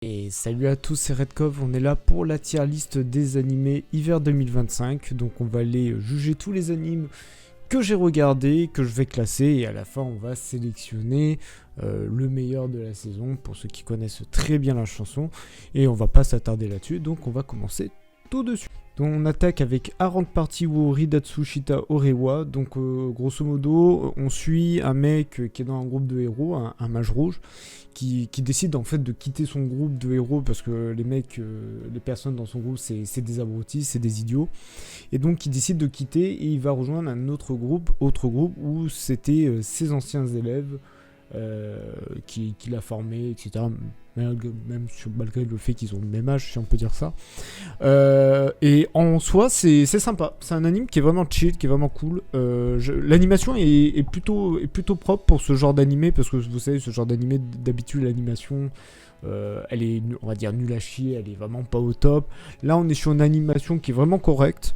Et salut à tous, c'est Redcov, on est là pour la tier list des animés hiver 2025. Donc on va aller juger tous les animes que j'ai regardés, que je vais classer, et à la fin on va sélectionner le meilleur de la saison, pour ceux qui connaissent très bien la chanson. Et on va pas s'attarder là-dessus, donc on va commencer tout dessus. Donc on attaque avec Arrant Party wo Ridatsushita Orewa. Donc grosso modo, on suit un mec qui est dans un groupe de héros, un mage rouge, qui décide en fait de quitter son groupe de héros parce que les mecs, les personnes dans son groupe, c'est des abrutis, c'est des idiots. Et donc il décide de quitter et il va rejoindre un autre groupe où c'était ses anciens élèves qu'il a formés, etc. Malgré le fait qu'ils ont le même âge, si on peut dire ça. Et en soi, c'est sympa. C'est un anime qui est vraiment chill, qui est vraiment cool. L'animation est plutôt propre pour ce genre d'animé, parce que vous savez, ce genre d'animé, d'habitude, l'animation, elle est, on va dire, nulle à chier, elle est vraiment pas au top. Là, on est sur une animation qui est vraiment correcte.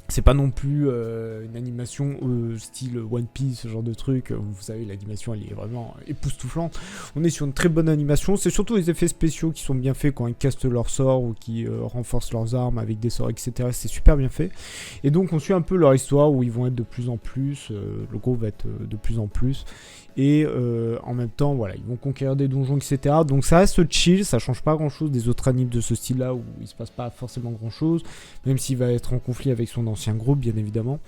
C'est pas non plus une animation style One Piece, ce genre de truc. Vous savez, l'animation, elle est vraiment époustouflante. On est sur une très bonne animation. C'est surtout les effets spéciaux qui sont bien faits quand ils castent leurs sorts ou qui renforcent leurs armes avec des sorts, etc. C'est super bien fait. Et donc, on suit un peu leur histoire où ils vont être de plus en plus. Le groupe va être de plus en plus. Et en même temps, voilà, ils vont conquérir des donjons, etc. Donc ça reste chill, ça change pas grand chose des autres animes de ce style-là où il se passe pas forcément grand chose, même s'il va être en conflit avec son ancien groupe, bien évidemment.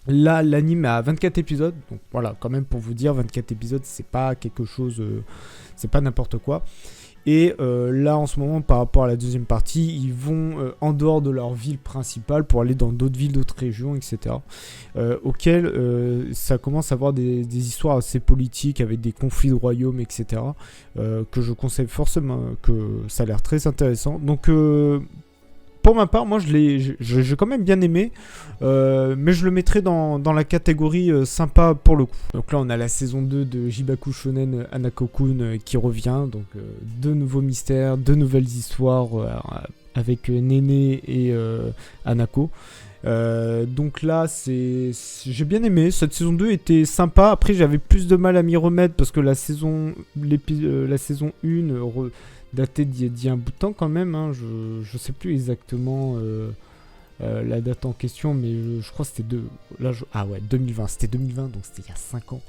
Là, l'anime a 24 épisodes, donc voilà, quand même pour vous dire, 24 épisodes, c'est pas quelque chose, c'est pas n'importe quoi. Et là, en ce moment, par rapport à la deuxième partie, ils vont en dehors de leur ville principale pour aller dans d'autres villes, d'autres régions, etc. Auxquelles ça commence à avoir des histoires assez politiques avec des conflits de royaumes, etc. Que je conseille forcément, que ça a l'air très intéressant. Donc, pour ma part, moi, j'ai quand même bien aimé, mais je le mettrais dans la catégorie sympa pour le coup. Donc là, on a la saison 2 de Jibaku Shonen Hanako-kun qui revient, donc deux nouveaux mystères, deux nouvelles histoires avec Néné et Hanako. Donc là, j'ai bien aimé. Cette saison 2 était sympa. Après, j'avais plus de mal à m'y remettre parce que la saison 1 daté d'il y a un bout de temps quand même. Hein. Je sais plus exactement la date en question, mais je crois que c'était ah ouais, 2020. C'était 2020, donc c'était il y a 5 ans.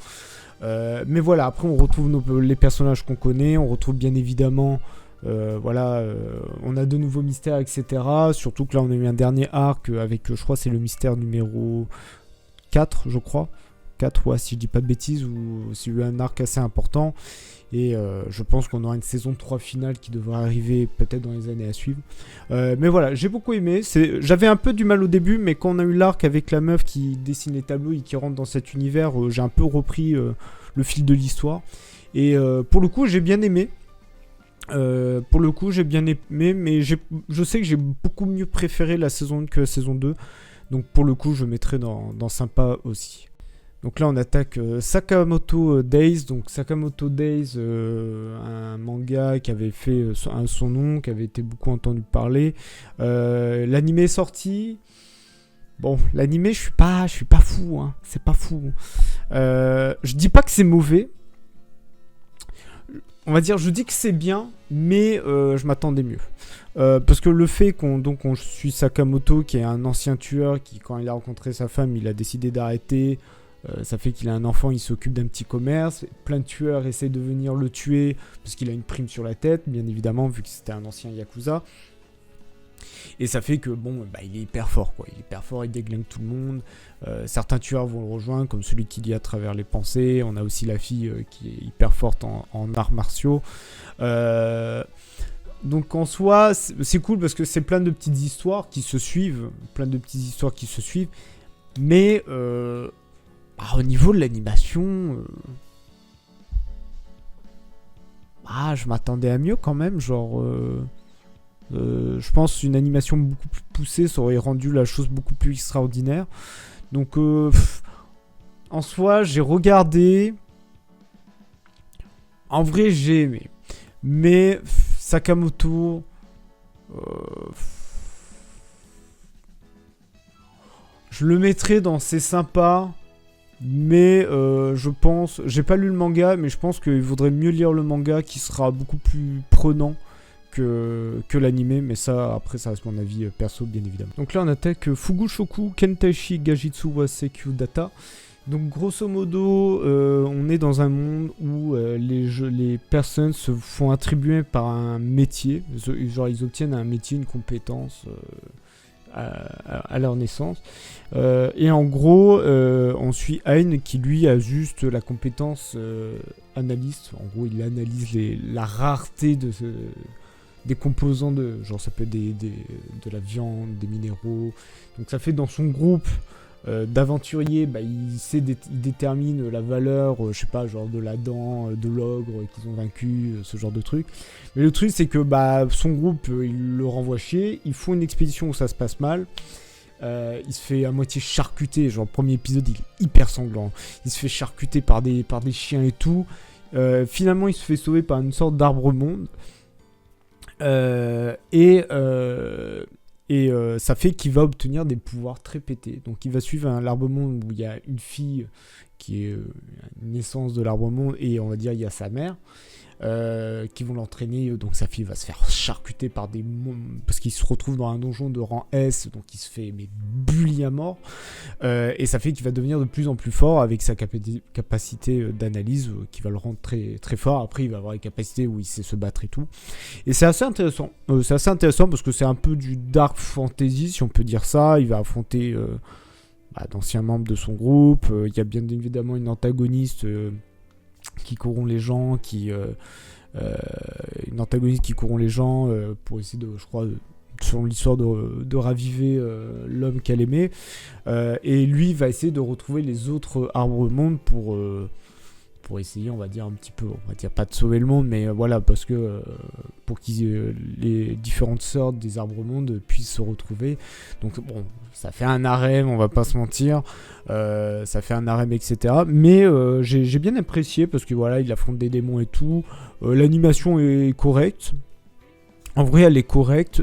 Mais voilà, après on retrouve les personnages qu'on connaît. On retrouve bien évidemment... on a de nouveaux mystères, etc. Surtout que là, on a eu un dernier arc avec, je crois, c'est le mystère numéro 4, je crois. 4, ouais, si je dis pas de bêtises, ou c'est eu un arc assez important. Et je pense qu'on aura une saison 3 finale qui devrait arriver peut-être dans les années à suivre. Mais voilà, j'ai beaucoup aimé. J'avais un peu du mal au début, mais quand on a eu l'arc avec la meuf qui dessine les tableaux et qui rentre dans cet univers, j'ai un peu repris le fil de l'histoire. Et pour le coup, j'ai bien aimé. Mais je sais que j'ai beaucoup mieux préféré la saison 1 que la saison 2. Donc pour le coup, je mettrai dans sympa aussi. Donc là, on attaque Sakamoto Days. Donc Sakamoto Days, un manga qui avait fait son nom, qui avait été beaucoup entendu parler. L'animé est sorti. Bon, l'animé, je suis pas fou. Hein. C'est pas fou. Je dis pas que c'est mauvais. On va dire, je dis que c'est bien, mais je m'attendais mieux. Parce que le fait qu'on suit Sakamoto, qui est un ancien tueur, qui quand il a rencontré sa femme, il a décidé d'arrêter. Ça fait qu'il a un enfant, il s'occupe d'un petit commerce. Plein de tueurs essaient de venir le tuer, parce qu'il a une prime sur la tête, bien évidemment, vu que c'était un ancien Yakuza. Et ça fait que, bon, il est hyper fort, quoi. Il est hyper fort, il déglingue tout le monde. Certains tueurs vont le rejoindre, comme celui qui lit à travers les pensées. On a aussi la fille qui est hyper forte en arts martiaux. Donc en soi, c'est cool parce que c'est plein de petites histoires qui se suivent. Mais au niveau de l'animation... je m'attendais à mieux quand même, genre... je pense une animation beaucoup plus poussée, ça aurait rendu la chose beaucoup plus extraordinaire. Donc, en soi, j'ai regardé. En vrai, j'ai aimé. Mais Sakamoto, je le mettrais dans c'est sympa. Mais je pense, j'ai pas lu le manga, mais je pense qu'il vaudrait mieux lire le manga qui sera beaucoup plus prenant que l'animé, mais ça, après, ça reste mon avis perso, bien évidemment. Donc là, on attaque Fugushoku Kentaishi Gajitsu wa Seikyu Data. Donc grosso modo, on est dans un monde où les personnes se font attribuer par un métier, genre ils obtiennent un métier, une compétence à leur naissance. Et en gros, on suit Hein qui lui a juste la compétence analyste. En gros, il analyse la rareté des composants genre ça peut être de la viande, des minéraux. Donc ça fait dans son groupe d'aventuriers, il détermine la valeur, je sais pas, genre de la dent, de l'ogre qu'ils ont vaincu, ce genre de truc. Mais le truc c'est que son groupe, il le renvoie chier, ils font une expédition où ça se passe mal. Il se fait à moitié charcuter, genre le premier épisode il est hyper sanglant. Il se fait charcuter par des chiens et tout. Finalement il se fait sauver par une sorte d'arbre-monde. Et ça fait qu'il va obtenir des pouvoirs très pétés. Donc il va suivre l'arbre-monde où il y a une fille qui est une naissance de l'arbre-monde, et on va dire il y a sa mère qui vont l'entraîner. Donc sa fille va se faire charcuter par parce qu'il se retrouve dans un donjon de rang S, donc il se fait bully à mort. Et ça fait qu'il va devenir de plus en plus fort avec sa capacité d'analyse qui va le rendre très, très fort. Après il va avoir les capacités où il sait se battre et tout. Et c'est assez intéressant. Parce que c'est un peu du dark fantasy, si on peut dire ça. Il va affronter d'anciens membres de son groupe. Il y a bien évidemment une antagoniste qui corrompt les gens, pour essayer de, je crois, selon l'histoire, de raviver l'homme qu'elle aimait. Et lui va essayer de retrouver les autres arbres-monde pour essayer, on va dire un petit peu, on va dire pas de sauver le monde, mais voilà, parce que pour qu'ils les différentes sortes des arbres-monde puissent se retrouver. Donc bon, ça fait un harem, on va pas se mentir, ça fait un harem, etc. Mais j'ai bien apprécié parce que voilà, il affronte des démons et tout. L'animation est correcte. En vrai, elle est correcte,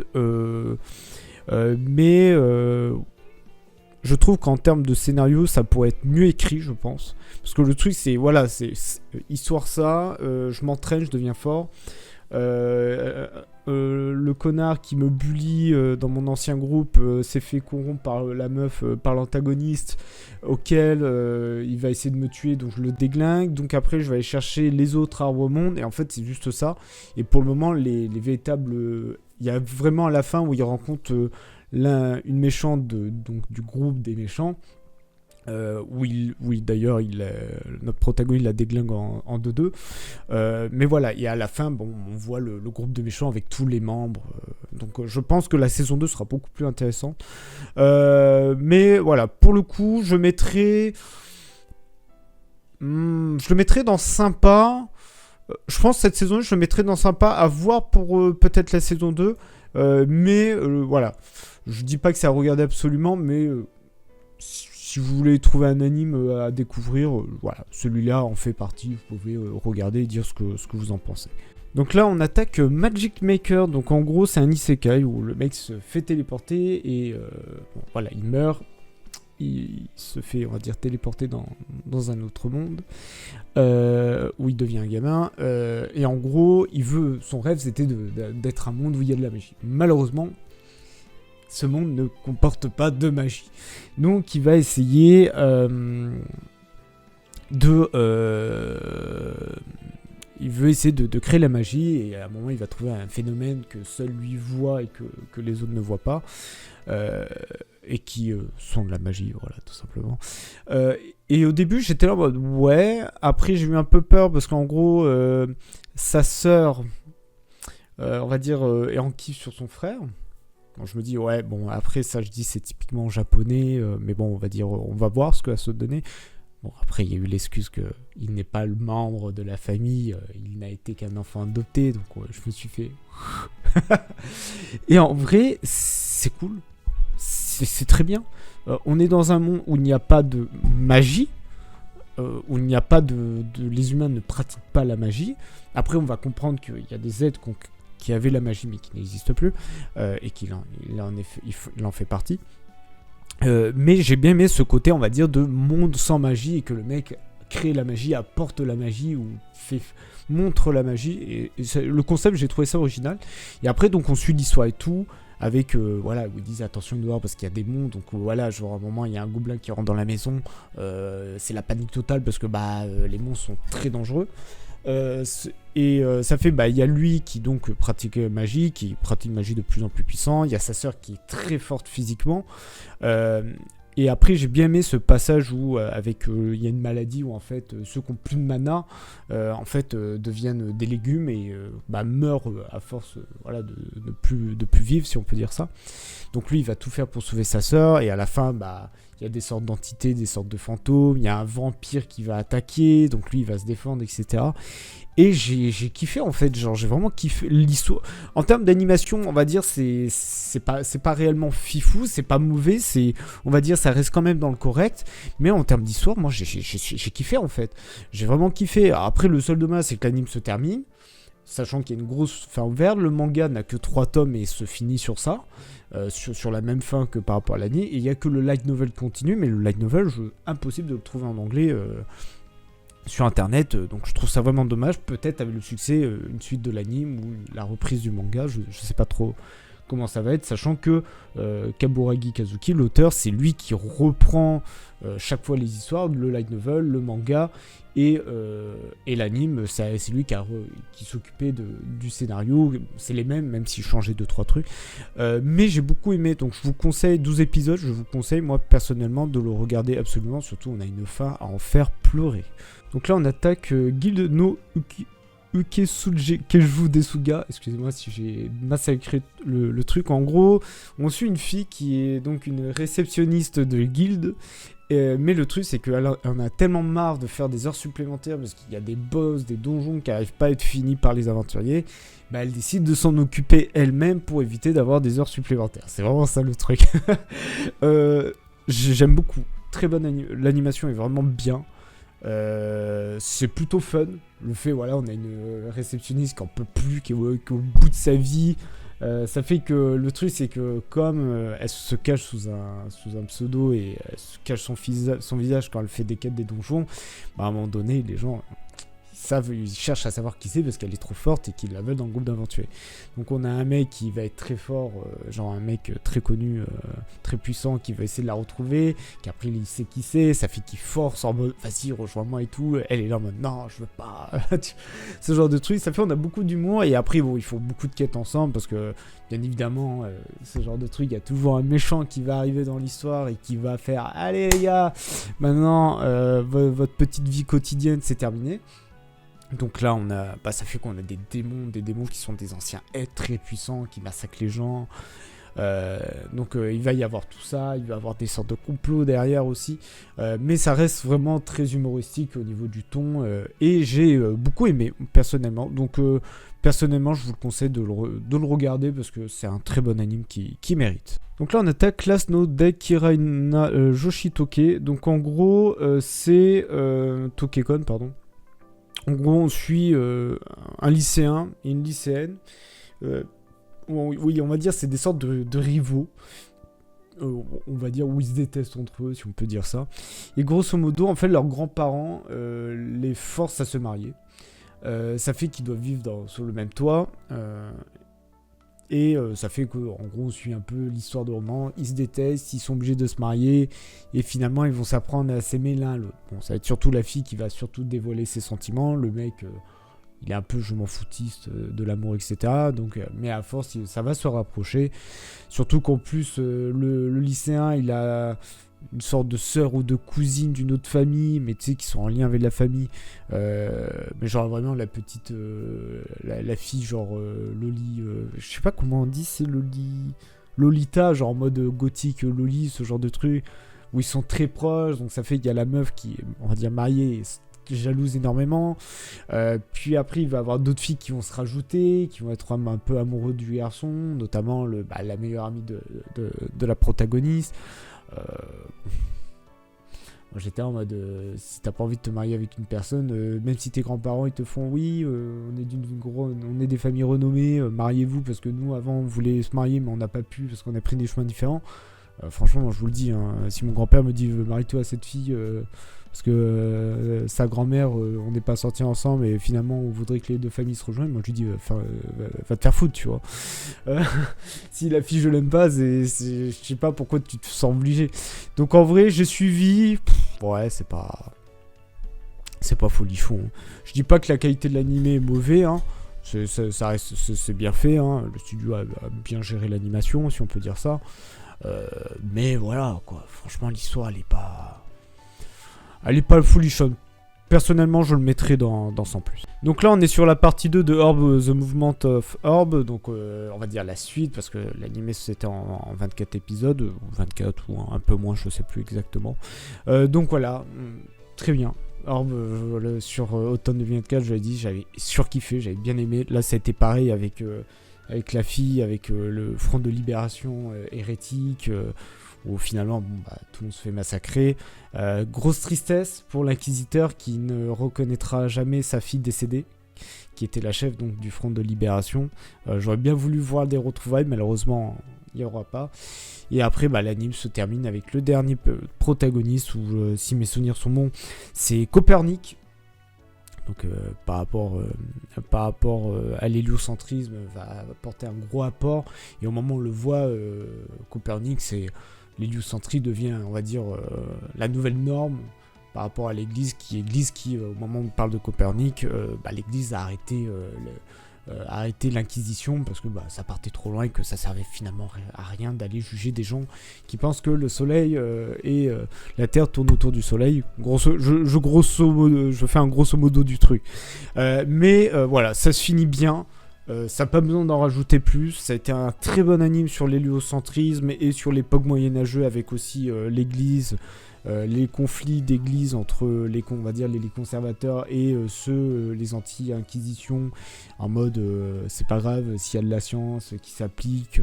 mais je trouve qu'en termes de scénario, ça pourrait être mieux écrit, je pense. Parce que le truc, c'est, voilà, c'est histoire ça, je m'entraîne, je deviens fort. Le connard qui me bully dans mon ancien groupe s'est fait corrompre par la meuf, par l'antagoniste, auquel il va essayer de me tuer, donc je le déglingue. Donc après, je vais aller chercher les autres arbres au monde, et en fait, c'est juste ça. Et pour le moment, les véritables... Il y a vraiment à la fin où il rencontre... une méchante donc du groupe des méchants, d'ailleurs notre protagoniste la déglingue en 2-2, mais voilà, et à la fin on voit le groupe de méchants avec tous les membres, donc je pense que la saison 2 sera beaucoup plus intéressante, mais voilà, pour le coup je le mettrai dans sympa. Je pense que cette saison 2 je le mettrai dans sympa, à voir pour peut-être la saison 2, mais voilà, je dis pas que c'est à regarder absolument, mais si vous voulez trouver un anime à découvrir, voilà, celui-là en fait partie. Vous pouvez regarder et dire ce que vous en pensez. Donc là, on attaque Magic Maker. Donc en gros, c'est un isekai où le mec se fait téléporter et voilà, il meurt. Il se fait, on va dire, téléporter dans un autre monde où il devient un gamin. Et en gros, son rêve, c'était d'être un monde où il y a de la magie. Malheureusement, ce monde ne comporte pas de magie. Donc, il va essayer il veut essayer de créer la magie, et à un moment, il va trouver un phénomène que seul lui voit et que les autres ne voient pas. Et qui sont de la magie, voilà, tout simplement. Et au début, j'étais là en mode ouais. Après, j'ai eu un peu peur parce qu'en gros, sa sœur, on va dire, est en kiff sur son frère. Donc, je me dis ouais, bon, après ça, je dis c'est typiquement japonais, mais bon, on va dire, on va voir ce que ça se donner. Bon, après, il y a eu l'excuse qu'il n'est pas le membre de la famille, il n'a été qu'un enfant adopté, donc ouais, je me suis fait. Et en vrai, c'est cool. C'est très bien. On est dans un monde où il n'y a pas de magie, où il n'y a pas les humains ne pratiquent pas la magie. Après, on va comprendre qu'il y a des êtres qui avaient la magie mais qui n'existent plus, et qu'il en fait partie. Mais j'ai bien aimé ce côté, on va dire, de monde sans magie, et que le mec crée la magie, apporte la magie ou montre la magie. Et le concept, j'ai trouvé ça original. Et après, donc, on suit l'histoire et tout. Avec, voilà, où ils disent attention dehors parce qu'il y a des monstres. Donc voilà, genre à un moment, il y a un gobelin qui rentre dans la maison. C'est la panique totale parce que les monstres sont très dangereux. Ça fait, il y a lui qui donc pratique magie, qui pratique magie de plus en plus puissant. Il y a sa sœur qui est très forte physiquement. Et après, j'ai bien aimé ce passage où, il y a une maladie où en fait, ceux qui ont plus de mana, deviennent des légumes et meurent à force, de plus vivre, si on peut dire ça. Donc lui, il va tout faire pour sauver sa sœur et à la fin, il y a des sortes d'entités, des sortes de fantômes. Il y a un vampire qui va attaquer, donc lui, il va se défendre, etc. Et j'ai kiffé en fait, genre j'ai vraiment kiffé l'histoire. En termes d'animation, on va dire c'est pas réellement fifou, c'est pas mauvais, on va dire ça reste quand même dans le correct. Mais en termes d'histoire, moi j'ai kiffé en fait. J'ai vraiment kiffé. Alors, après le seul dommage c'est que l'anime se termine, sachant qu'il y a une grosse fin ouverte. Le manga n'a que 3 tomes et se finit sur ça, sur la même fin que par rapport à l'anime. Et il y a que le light novel qui continue, mais le light novel, impossible de le trouver en anglais. Sur internet, donc je trouve ça vraiment dommage. Peut-être avec le succès, une suite de l'anime ou la reprise du manga, je sais pas trop comment ça va être, sachant que Kaburagi Kazuki, l'auteur, c'est lui qui reprend chaque fois les histoires, le light novel, le manga et l'anime, c'est lui qui s'occupait du scénario. C'est les mêmes, même s'il changeait 2-3 trucs. Mais j'ai beaucoup aimé, donc je vous conseille 12 épisodes, je vous conseille moi personnellement de le regarder absolument, surtout on a une fin à en faire pleurer. Donc là on attaque Guild no Ukesuge Keiju Desuga, excusez-moi si j'ai massacré le truc. En gros, on suit une fille qui est donc une réceptionniste de guilde, mais le truc c'est qu'elle en a tellement marre de faire des heures supplémentaires parce qu'il y a des boss, des donjons qui n'arrivent pas à être finis par les aventuriers. Elle décide de s'en occuper elle-même pour éviter d'avoir des heures supplémentaires. C'est vraiment ça le truc. J'aime beaucoup, très bonne l'animation est vraiment bien. C'est plutôt fun. Le fait, on a une réceptionniste qui en peut plus, qui est au bout de sa vie. Ça fait que le truc, c'est que comme elle se cache sous un pseudo et elle se cache son visage quand elle fait des quêtes des donjons, à un moment donné, les gens ils cherchent à savoir qui c'est parce qu'elle est trop forte et qu'ils la veulent dans le groupe d'aventuriers. Donc on a un mec qui va être très fort, genre un mec très connu, très puissant, qui va essayer de la retrouver, qu'après il sait qui c'est, ça fait qu'il force en mode vas-y rejoins-moi et tout, elle est là en mode non je veux pas, ce genre de truc. Ça fait on a beaucoup d'humour et après il faut beaucoup de quêtes ensemble parce que bien évidemment ce genre de truc, il y a toujours un méchant qui va arriver dans l'histoire et qui va faire allez les gars, maintenant votre petite vie quotidienne c'est terminé. Donc là, ça fait qu'on a des démons qui sont des anciens êtres très puissants, qui massacrent les gens. Donc il va y avoir tout ça, il va y avoir des sortes de complots derrière aussi. Mais ça reste vraiment très humoristique au niveau du ton. Et j'ai beaucoup aimé, personnellement. Donc personnellement, je vous le conseille de le regarder parce que c'est un très bon anime qui mérite. Donc là, on attaque Class no Dekiraina Yoshitoke. Donc en gros, c'est Tokekon, pardon. En gros, on suit un lycéen et une lycéenne. Oui, on va dire c'est des sortes de rivaux. On va dire où ils se détestent entre eux, si on peut dire ça. Et grosso modo, en fait, leurs grands-parents les forcent à se marier. Ça fait qu'ils doivent vivre sur le même toit. Et ça fait qu'en gros, on suit un peu l'histoire de roman. Ils se détestent, ils sont obligés de se marier. Et finalement, ils vont s'apprendre à s'aimer l'un l'autre. Bon, ça va être surtout la fille qui va surtout dévoiler ses sentiments. Le mec, il est un peu je m'en foutiste de l'amour, etc. Donc, mais à force, ça va se rapprocher. Surtout qu'en plus, le lycéen, il a une sorte de sœur ou de cousine d'une autre famille, mais tu sais, qui sont en lien avec la famille. Mais genre vraiment la petite... la fille, genre Loli... je sais pas comment on dit, c'est Lolita, genre en mode gothique, Loli, ce genre de truc, où ils sont très proches, donc ça fait qu'il y a la meuf qui est, on va dire, mariée, jalouse énormément. Puis après, il va y avoir d'autres filles qui vont se rajouter, qui vont être un peu amoureux du garçon, notamment la meilleure amie de la protagoniste. Moi, j'étais en mode si t'as pas envie de te marier avec une personne, même si tes grands-parents ils te font oui, on est des familles renommées, mariez-vous parce que nous avant on voulait se marier mais on n'a pas pu parce qu'on a pris des chemins différents. Franchement, moi, je vous le dis, hein, si mon grand-père me dit marie-toi à cette fille, parce que sa grand-mère, on n'est pas sortis ensemble et finalement on voudrait que les deux familles se rejoignent. Moi je lui dis va te faire foutre, tu vois. Si la fille je l'aime pas, je sais pas pourquoi tu te sens obligé. Donc en vrai j'ai suivi, ouais c'est pas folichon. Je dis pas que la qualité de l'animé est mauvais, hein. Ça reste, c'est bien fait, hein. Le studio a bien géré l'animation, si on peut dire ça. Mais voilà, quoi. Franchement, l'histoire, elle est pas folichonne. Personnellement, je le mettrais dans 100+. Donc là, on est sur la partie 2 de Orb, The Movement of Orb. Donc, on va dire la suite, parce que l'animé, c'était en 24 épisodes. Ou 24 ou un peu moins, je sais plus exactement. Donc voilà, très bien. Orb, sur automne 2024, je l'ai dit, j'avais surkiffé, j'avais bien aimé. Là, ça a été pareil avec la fille, avec le Front de Libération hérétique, où finalement tout le monde se fait massacrer. Grosse tristesse pour l'inquisiteur qui ne reconnaîtra jamais sa fille décédée, qui était la chef donc, du Front de Libération. J'aurais bien voulu voir des retrouvailles, malheureusement il n'y aura pas. Et après l'anime se termine avec le dernier protagoniste, où si mes souvenirs sont bons, c'est Copernic. Donc par rapport à l'héliocentrisme, va apporter un gros apport. Et au moment où on le voit, Copernic, l'héliocentrisme devient, on va dire, la nouvelle norme par rapport à l'Église, qui au moment où on parle de Copernic, l'Église a arrêté l'Inquisition parce que ça partait trop loin et que ça servait finalement à rien d'aller juger des gens qui pensent que le Soleil et la Terre tournent autour du Soleil. Je fais un grosso modo du truc. Mais voilà, ça se finit bien. Ça n'a pas besoin d'en rajouter plus. Ça a été un très bon anime sur l'héliocentrisme et sur l'époque moyenâgeuse, avec aussi l'Église, les conflits d'église entre les conservateurs et les anti-inquisition, en mode c'est pas grave s'il y a de la science qui s'applique,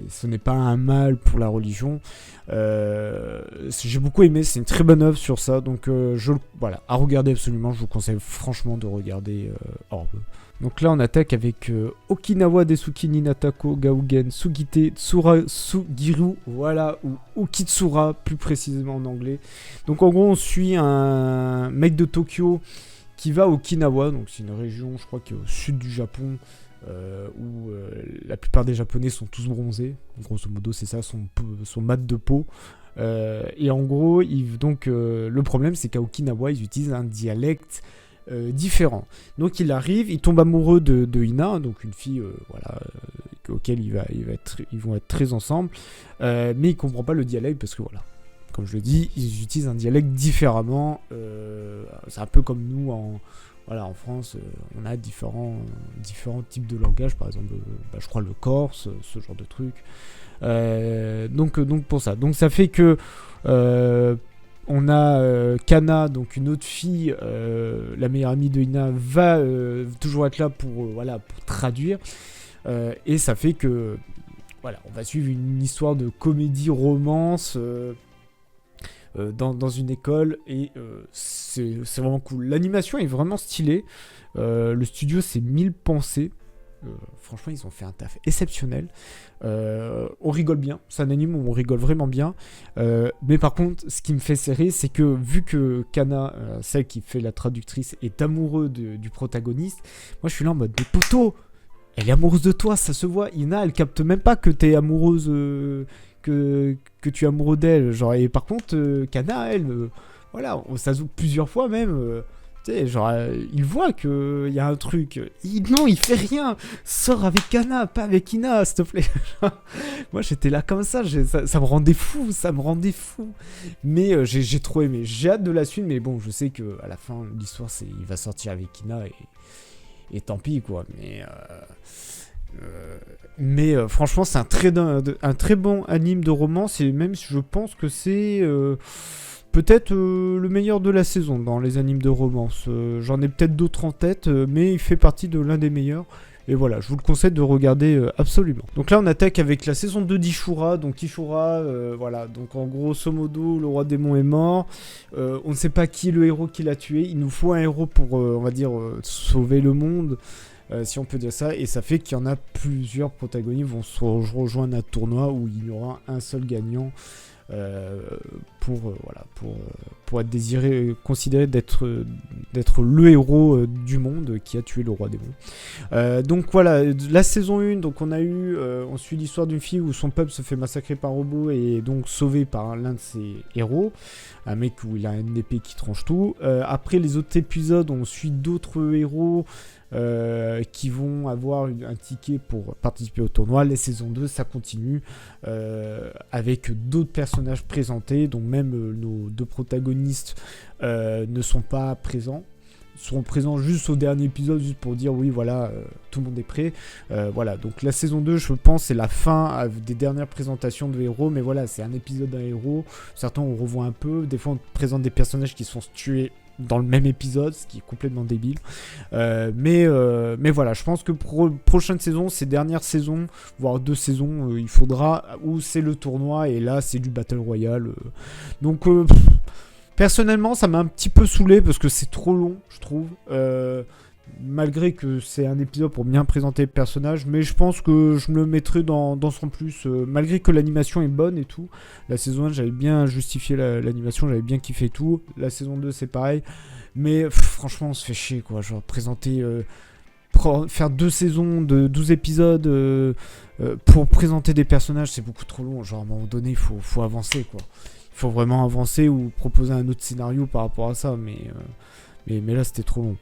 ce n'est pas un mal pour la religion. J'ai beaucoup aimé, c'est une très bonne œuvre sur ça, donc à regarder absolument. Je vous conseille franchement de regarder Orb. Donc là on attaque avec Okinawa Desuki Ninatako Gaugen Sugite Sugiru, voilà, ou Ukitsura plus précisément en anglais. Donc en gros on suit un mec de Tokyo qui va à Okinawa, donc c'est une région je crois qui est au sud du Japon, où la plupart des Japonais sont tous bronzés, grosso modo c'est ça, son mat de peau. Et en gros le problème c'est qu'à Okinawa ils utilisent un dialecte différent. Donc il arrive, il tombe amoureux de Hina, donc une fille auquel ils vont être très ensemble, mais il comprend pas le dialecte parce que comme je le dis, ils utilisent un dialecte différemment. C'est un peu comme nous en France, on a différents types de langage, par exemple je crois le corse, ce genre de truc. Donc pour ça. Donc ça fait que on a Kana, donc une autre fille, la meilleure amie de Hina, va toujours être là pour traduire. Et ça fait que on va suivre une histoire de comédie-romance dans une école. Et c'est vraiment cool. L'animation est vraiment stylée. Le studio s'est mille pensées. Franchement ils ont fait un taf exceptionnel. On rigole bien, c'est un anime où on rigole vraiment bien, mais par contre ce qui me fait serrer, c'est que vu que Kana, celle qui fait la traductrice, est amoureuse du protagoniste, moi je suis là en mode mais poto, elle est amoureuse de toi, ça se voit. Ina elle capte même pas que t'es amoureuse, que tu es amoureux d'elle, genre. Et par contre Kana elle, ça se joue plusieurs fois même. Tu sais, genre, il voit qu'il y a un truc. Non, il fait rien. Sors avec Kana, pas avec Ina, s'il te plaît. Moi, j'étais là comme ça. Ça me rendait fou. Mais j'ai trop aimé. J'ai hâte de la suite. Mais bon, je sais qu'à la fin, l'histoire, il va sortir avec Ina. Et tant pis, quoi. Mais franchement, c'est un très bon anime de romance. Et même, je pense que c'est... peut-être le meilleur de la saison dans les animes de romance. J'en ai peut-être d'autres en tête, mais il fait partie de l'un des meilleurs. Et voilà, je vous le conseille de regarder absolument. Donc là, on attaque avec la saison 2 d'Ishura. Donc Ishura, donc en grosso modo, le roi démon est mort. On ne sait pas qui est le héros qui l'a tué. Il nous faut un héros pour, sauver le monde, si on peut dire ça. Et ça fait qu'il y en a plusieurs protagonistes vont se rejoindre à un tournoi où il y aura un seul gagnant. pour être désiré, considéré d'être le héros du monde qui a tué le roi démon. Donc voilà, la saison 1, donc on suit l'histoire d'une fille où son peuple se fait massacrer par robot et est donc sauvé par l'un de ses héros, un mec où il a une épée qui tranche tout. Après les autres épisodes, on suit d'autres héros qui vont avoir un ticket pour participer au tournoi. Les saisons 2, ça continue avec d'autres personnages présentés, dont même nos deux protagonistes ne sont pas présents. Seront présents juste au dernier épisode, juste pour dire oui voilà, tout le monde est prêt. Voilà, donc la saison 2, je pense, c'est la fin des dernières présentations de héros, mais voilà, c'est un épisode d'un héros. Certains on revoit un peu, des fois on présente des personnages qui sont tués dans le même épisode, ce qui est complètement débile. Mais voilà, je pense que pour prochaine saison, ces dernières saisons, voire 2 saisons, il faudra, où c'est le tournoi, et là c'est du Battle Royale. Donc personnellement, ça m'a un petit peu saoulé, parce que c'est trop long, je trouve. Malgré que c'est un épisode pour bien présenter le personnage, mais je pense que je me le mettrai dans son plus, malgré que l'animation est bonne et tout. La saison 1, j'avais bien justifié l'animation, j'avais bien kiffé tout. La saison 2, c'est pareil, mais franchement, on se fait chier, quoi. Genre, faire 2 saisons de 12 épisodes pour présenter des personnages, c'est beaucoup trop long. Genre, à un moment donné, il faut avancer, quoi. Il faut vraiment avancer ou proposer un autre scénario par rapport à ça, mais là, c'était trop long.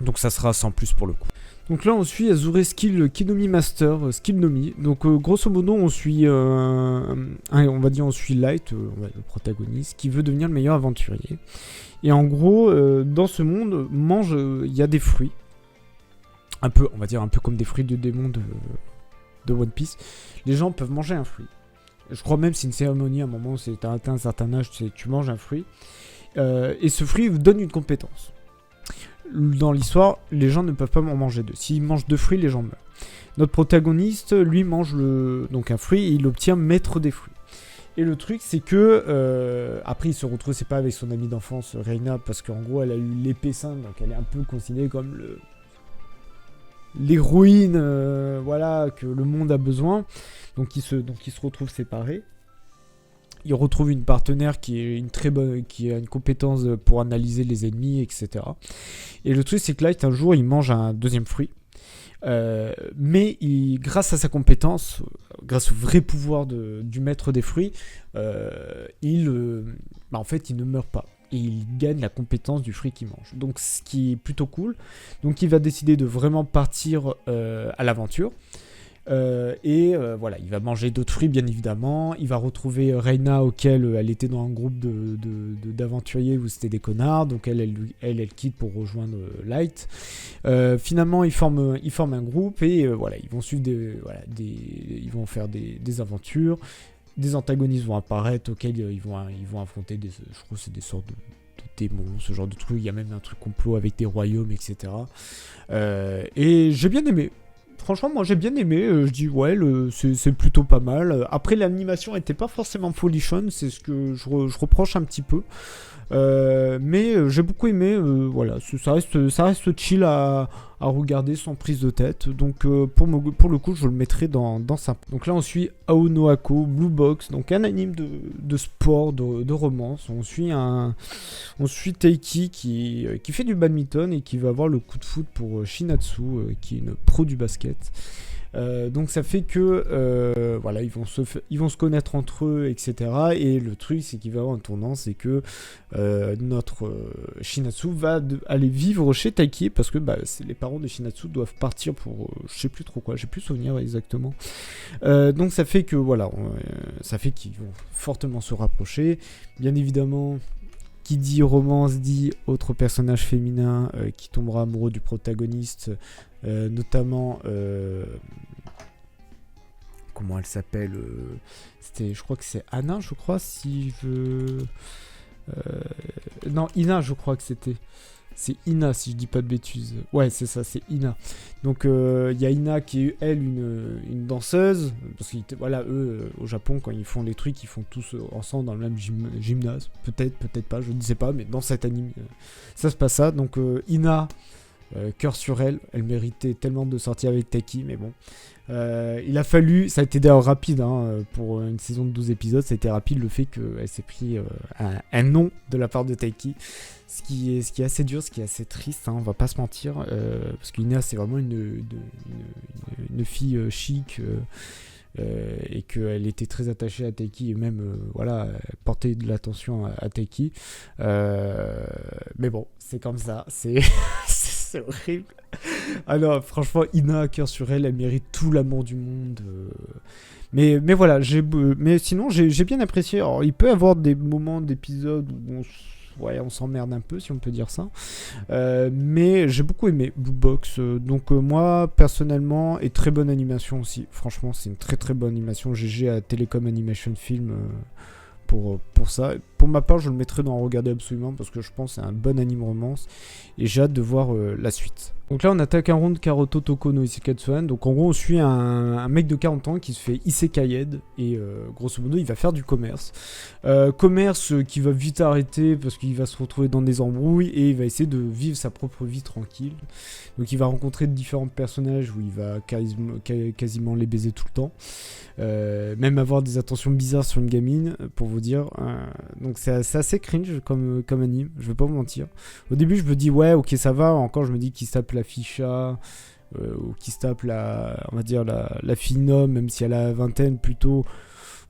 Donc ça sera sans plus pour le coup. Donc là on suit Azure Skill Kinomi Master, Skill Nomi. Donc grosso modo on suit on suit Light, le protagoniste, qui veut devenir le meilleur aventurier. Et en gros, dans ce monde, il y a des fruits. On va dire un peu comme des fruits de démon de One Piece. Les gens peuvent manger un fruit. Je crois même c'est une cérémonie à un moment où tu as atteint un certain âge, tu manges un fruit. Et ce fruit vous donne une compétence. Dans l'histoire, les gens ne peuvent pas en manger 2. S'ils mangent 2 fruits, les gens meurent. Notre protagoniste, lui, mange donc un fruit et il obtient maître des fruits. Et le truc, c'est que après, il se retrouve, c'est pas avec son amie d'enfance, Reina, parce qu'en gros, elle a eu l'épée sainte, donc elle est un peu considérée comme l'héroïne, voilà, que le monde a besoin. Donc il se retrouve séparés. Il retrouve une partenaire qui a une compétence pour analyser les ennemis, etc. Et le truc, c'est que là, un jour, il mange un deuxième fruit. Mais grâce à sa compétence, grâce au vrai pouvoir du maître des fruits, il ne meurt pas. Et il gagne la compétence du fruit qu'il mange. Donc, ce qui est plutôt cool. Donc, il va décider de vraiment partir à l'aventure. Voilà, il va manger d'autres fruits bien évidemment. Il va retrouver Reina, auquel elle était dans un groupe d'aventuriers où c'était des connards. Donc elle quitte pour rejoindre Light. Finalement ils forment un groupe et voilà, ils vont suivre ils vont faire des aventures. Des antagonistes vont apparaître auxquels ils vont affronter je crois que c'est des sortes de démons, ce genre de trucs. Il y a même un truc complot avec des royaumes, etc. Et j'ai bien aimé. Franchement, moi j'ai bien aimé, je dis ouais, c'est plutôt pas mal. Après, l'animation était pas forcément folichonne, c'est ce que je reproche un petit peu. Mais j'ai beaucoup aimé, voilà, ça reste chill à regarder sans prise de tête. Donc pour le coup, je le mettrai dans ça. Donc là, on suit Aonohako Blue Box, donc un anime de sport, de romance. On suit Taiki qui fait du badminton et qui va avoir le coup de foot pour Shinatsu, qui est une pro du basket. Donc ça fait que voilà, ils vont se connaître entre eux, etc. Et le truc, c'est qu'il va y avoir un tournant, c'est que notre Shinatsu va aller vivre chez Taiki, parce que les parents de Shinatsu doivent partir pour je sais plus trop quoi, j'ai plus souvenir exactement. Donc ça fait que voilà, ça fait qu'ils vont fortement se rapprocher. Bien évidemment, qui dit romance dit autre personnage féminin qui tombera amoureux du protagoniste, notamment comment elle s'appelle, je crois que c'est Anna, je crois, si je non, Ina, je crois que c'est Ina, si je dis pas de bêtises. Ouais, c'est ça, c'est Ina. Donc il y a Ina qui est elle une danseuse, parce que voilà, eux au Japon, quand ils font les trucs, ils font tous ensemble dans le même gymnase. Peut-être pas, je ne sais pas, mais dans cet anime ça se passe ça. Donc Ina, cœur sur elle méritait tellement de sortir avec Taiki, mais bon. Il a fallu, ça a été d'ailleurs rapide pour une saison de 12 épisodes, ça a été rapide le fait qu'elle s'est pris un nom de la part de Taiki, ce qui est assez dur, ce qui est assez triste, on va pas se mentir, parce qu'Ina c'est vraiment une fille chic, et qu'elle était très attachée à Taiki et même portait de l'attention à Taiki, mais bon, c'est comme ça, c'est horrible. Alors franchement, Ina à cœur sur elle, elle mérite tout l'amour du monde, mais voilà, mais sinon j'ai bien apprécié. Alors il peut y avoir des moments d'épisodes où on s'emmerde un peu, si on peut dire ça, mais j'ai beaucoup aimé Blue Box, donc moi personnellement, et très bonne animation aussi, franchement c'est une très très bonne animation. GG à Telecom Animation Film pour ça. Pour ma part, je le mettrai dans regarder absolument parce que je pense que c'est un bon anime romance et j'ai hâte de voir la suite. Donc là, on attaque un round Karoto Toko no Isekatsuan. Donc en gros, on suit un mec de 40 ans qui se fait isekaied et grosso modo, il va faire du commerce. Commerce qui va vite arrêter parce qu'il va se retrouver dans des embrouilles et il va essayer de vivre sa propre vie tranquille. Donc il va rencontrer différents personnages où il va quasiment les baiser tout le temps. Même avoir des attentions bizarres sur une gamine, pour vous dire. Donc c'est assez cringe comme anime, je vais pas vous mentir. Au début je me dis ouais ok ça va, encore je me dis qu'il se tape la ficha, ou qu'il se tape on va dire la fille homme, même si elle a la vingtaine plutôt.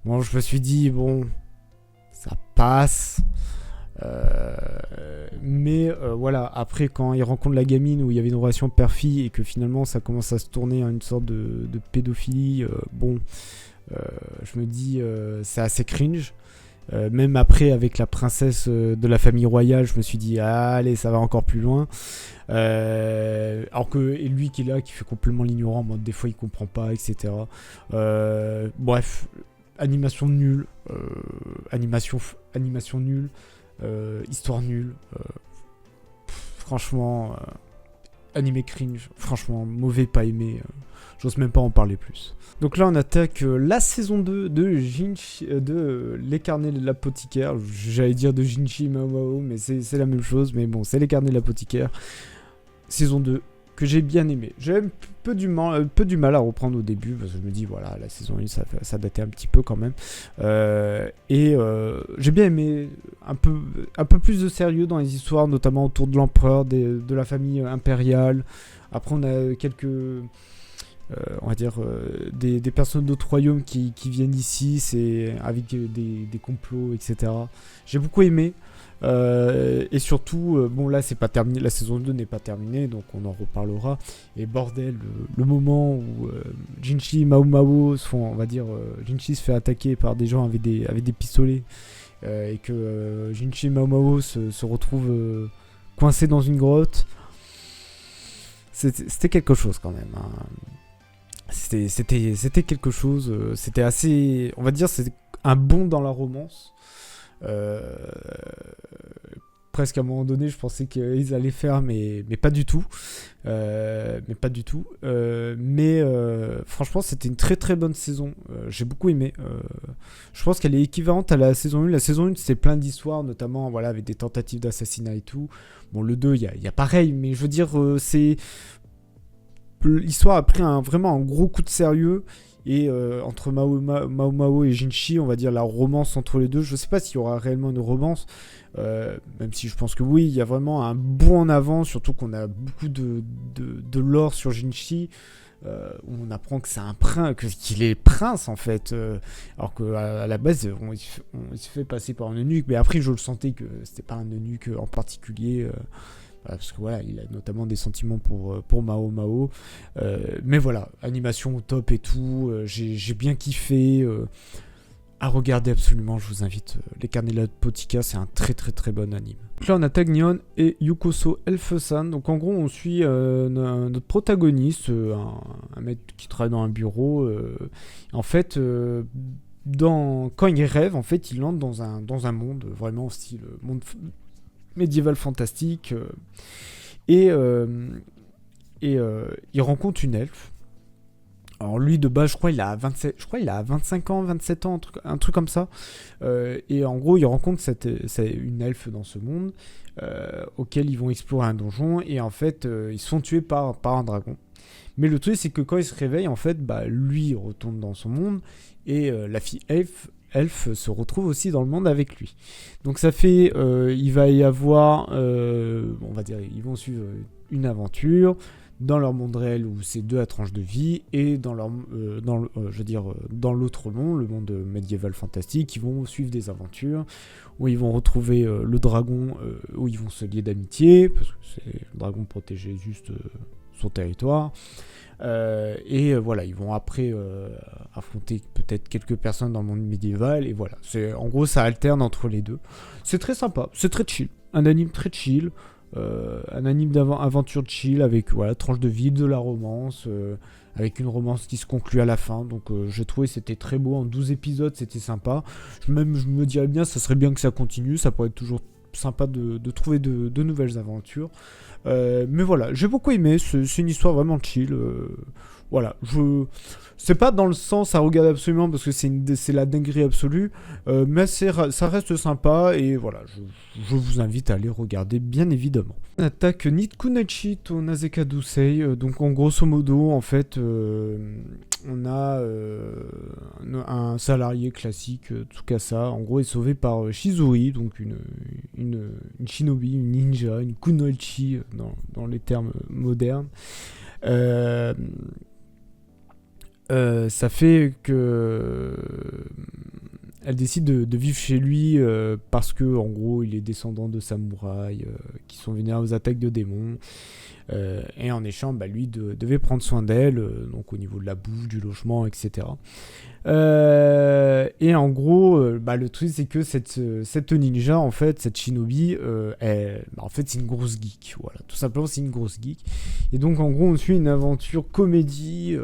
Bon je me suis dit bon ça passe. Mais voilà, après quand il rencontre la gamine où il y avait une relation père-fille et que finalement ça commence à se tourner en une sorte de pédophilie, je me dis c'est assez cringe. Même après avec la princesse de la famille royale, je me suis dit allez ça va encore plus loin, alors que et lui qui est là qui fait complètement l'ignorant, bon, des fois il comprend pas, etc. Bref, animation nulle, animation nulle, histoire nulle, franchement animé cringe, franchement mauvais, pas aimé, j'ose même pas en parler plus. Donc là on attaque la saison 2 de Les Carnets de l'Apothicaire. J'allais dire de Jinchi Mao, mais c'est la même chose, mais bon c'est Les Carnets de l'Apothicaire saison 2 que j'ai bien aimé. J'ai un peu du mal à reprendre au début parce que je me dis voilà la saison 1 ça datait un petit peu quand même, et j'ai bien aimé un peu plus de sérieux dans les histoires, notamment autour de l'empereur, de la famille impériale. Après on a quelques on va dire des personnes d'autres royaumes qui viennent ici, c'est avec des complots, etc. J'ai beaucoup aimé, et surtout bon là c'est pas terminé, la saison 2 n'est pas terminée, donc on en reparlera. Et bordel, le moment où Jinchi et Mao on va dire Jinchi se fait attaquer par des gens avec des pistolets, et que Jinchi et Mao se retrouvent coincés dans une grotte. C'était quelque chose quand même, C'était quelque chose, c'était assez, on va dire, c'est un bond dans la romance. Presque à un moment donné, je pensais qu'ils allaient faire, mais pas du tout. Mais franchement, c'était une très très bonne saison. J'ai beaucoup aimé. Je pense qu'elle est équivalente à la saison 1. La saison 1, c'est plein d'histoires, notamment voilà, avec des tentatives d'assassinat et tout. Bon, le 2, il y a pareil, mais je veux dire, c'est... L'histoire a pris vraiment un gros coup de sérieux, et entre Mao et Jinchi, on va dire la romance entre les deux, je sais pas s'il y aura réellement une romance, même si je pense que oui, il y a vraiment un bond en avant, surtout qu'on a beaucoup de lore sur Jinchi, où on apprend que c'est un prince, qu'il est prince en fait, alors qu'à la base il se fait passer par un eunuque, mais après je le sentais que c'était pas un eunuque en particulier, parce que voilà, il a notamment des sentiments pour Mao. Mais voilà, animation au top et tout, j'ai bien kiffé, à regarder absolument, je vous invite. Les Carnets de l'Apothicaire, c'est un très très très bon anime. Donc là on a Tagnion et Yukoso Elfe-san. Donc en gros on suit notre protagoniste, un mec qui travaille dans un bureau. En fait, quand il rêve, en fait, il entre dans un monde vraiment style monde médiéval fantastique, et il rencontre une elfe. Alors lui de base je crois il a 25 ans, 27 ans, un truc comme ça, et en gros il rencontre une elfe dans ce monde, auquel ils vont explorer un donjon, et en fait ils se font tuer par un dragon. Mais le truc, c'est que quand il se réveille, en fait, bah, lui il retourne dans son monde, et la fille elfe se retrouve aussi dans le monde avec lui. Donc ça fait, il va y avoir, on va dire, ils vont suivre une aventure dans leur monde réel où c'est 2 à tranches de vie, et dans leur, dans l'autre monde, le monde médiéval fantastique, ils vont suivre des aventures où ils vont retrouver le dragon, où ils vont se lier d'amitié parce que c'est le dragon protégeait juste son territoire. Et voilà, ils vont après affronter peut-être quelques personnes dans le monde médiéval, et voilà, en gros ça alterne entre les deux. C'est très sympa, c'est très chill, un anime très chill, un anime d'aventure chill avec voilà, tranche de vie, de la romance, avec une romance qui se conclut à la fin. Donc j'ai trouvé que c'était très beau, en 12 épisodes c'était sympa. Je me dirais bien, ça serait bien que ça continue, ça pourrait être toujours sympa de trouver de nouvelles aventures. Mais voilà, j'ai beaucoup aimé, c'est une histoire vraiment chill. Voilà, c'est pas dans le sens à regarder absolument parce que c'est la dinguerie absolue, mais ça reste sympa, et voilà, je vous invite à aller regarder, bien évidemment. On attaque Nitkunachi to Nazeka Dusei, donc en grosso modo, en fait, on a un salarié classique, Tsukasa, en gros est sauvé par Shizuri, donc une shinobi, une ninja, une kunoichi dans les termes modernes. Ça fait que elle décide de vivre chez lui parce que en gros il est descendant de samouraïs qui sont vulnérables aux attaques de démons, et en échange lui devait prendre soin d'elle, donc au niveau de la bouffe, du logement, etc. Et en gros le truc c'est que cette ninja, en fait, cette shinobi, en fait c'est une grosse geek, voilà, tout simplement c'est une grosse geek, et donc en gros on suit une aventure comédie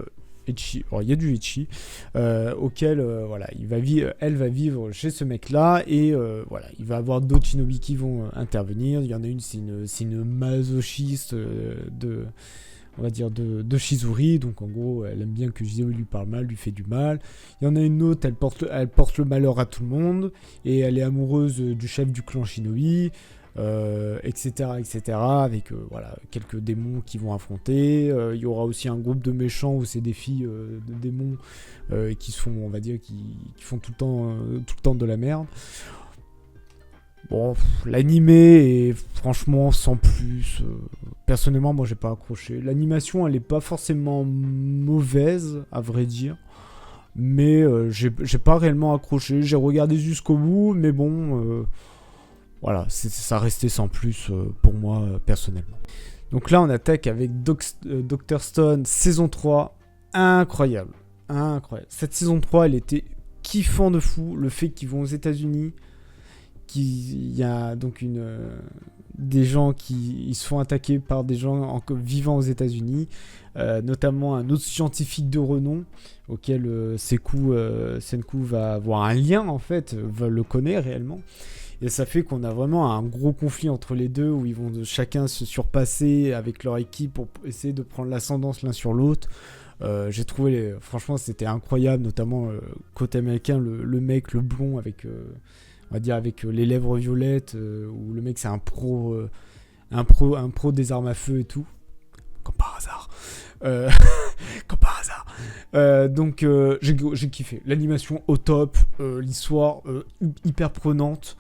ecchi. Alors, il y a du ecchi auquel voilà, elle va vivre chez ce mec là, et voilà, il va avoir d'autres shinobi qui vont intervenir. Il y en a une, c'est une masochiste on va dire de Shizuri, donc en gros elle aime bien que Shizuri lui parle mal, lui fait du mal. Il y en a une autre, elle porte le malheur à tout le monde, et elle est amoureuse du chef du clan shinobi, etc., avec voilà, quelques démons qui vont affronter. Il y aura aussi un groupe de méchants où c'est des filles de démons qui se font, on va dire, qui font tout le temps de la merde. Bon, l'animé est franchement sans plus. Personnellement, moi j'ai pas accroché. L'animation, elle est pas forcément mauvaise, à vrai dire, mais j'ai pas réellement accroché. J'ai regardé jusqu'au bout, mais bon, voilà, ça restait sans plus pour moi personnellement. Donc là, on attaque avec Dr. Stone, saison 3. Incroyable. Cette saison 3, elle était kiffant de fou. Le fait qu'ils vont aux États-Unis, qu'il y a donc des gens qui se font attaquer par des gens vivant aux États-Unis, notamment un autre scientifique de renom auquel Senku va avoir un lien, en fait, le connaît réellement. Et ça fait qu'on a vraiment un gros conflit entre les deux, où ils vont chacun se surpasser avec leur équipe pour essayer de prendre l'ascendance l'un sur l'autre. J'ai trouvé, franchement, c'était incroyable, notamment côté américain, le mec, le blond avec, on va dire, avec les lèvres violettes, où le mec c'est un pro des armes à feu et tout, comme par hasard. Comme par hasard. Donc j'ai kiffé. L'animation au top, l'histoire hyper prenante.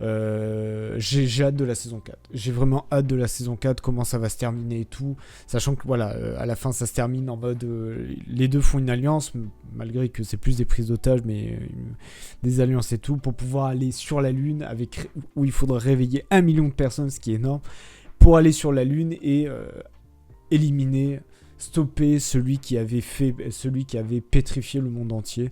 J'ai hâte de la saison 4. J'ai vraiment hâte de la saison 4, comment ça va se terminer et tout. Sachant que voilà, à la fin ça se termine en mode les deux font une alliance, malgré que c'est plus des prises d'otages, mais des alliances et tout, pour pouvoir aller sur la Lune, où il faudrait réveiller 1 million de personnes, ce qui est énorme, pour aller sur la Lune et stopper celui qui avait pétrifié le monde entier.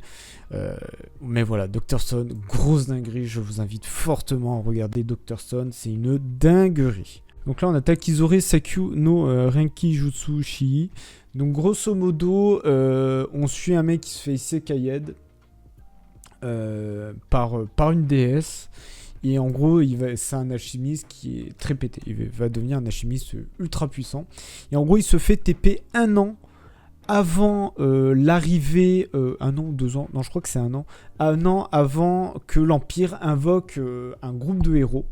Mais voilà, Dr. Stone, grosse dinguerie. Je vous invite fortement à regarder Dr. Stone, c'est une dinguerie. Donc là on attaque Izore Sakyu no Renki Jutsu Shii. Donc grosso modo on suit un mec qui se fait isekaied par une déesse. Et en gros, c'est un alchimiste qui est très pété. Il va devenir un alchimiste ultra puissant. Et en gros, il se fait TP 1 an avant l'arrivée... 1 an ou 2 ans? Non, je crois que c'est 1 an. 1 an avant que l'Empire invoque un groupe de héros.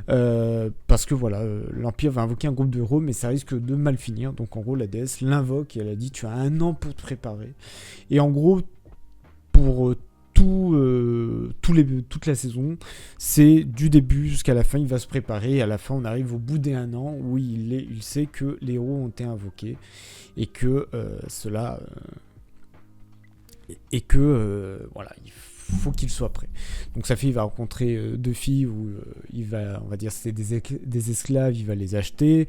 parce que voilà, l'Empire va invoquer un groupe de héros, mais ça risque de mal finir. Donc en gros, la déesse l'invoque et elle a dit tu as 1 an pour te préparer. Et en gros, pour toute la saison, c'est du début jusqu'à la fin, il va se préparer, et à la fin on arrive au bout des 1 an où il sait que les héros ont été invoqués et que voilà, il faut qu'il soit prêt. Donc sa fille va rencontrer 2 filles où on va dire c'est des esclaves, il va les acheter,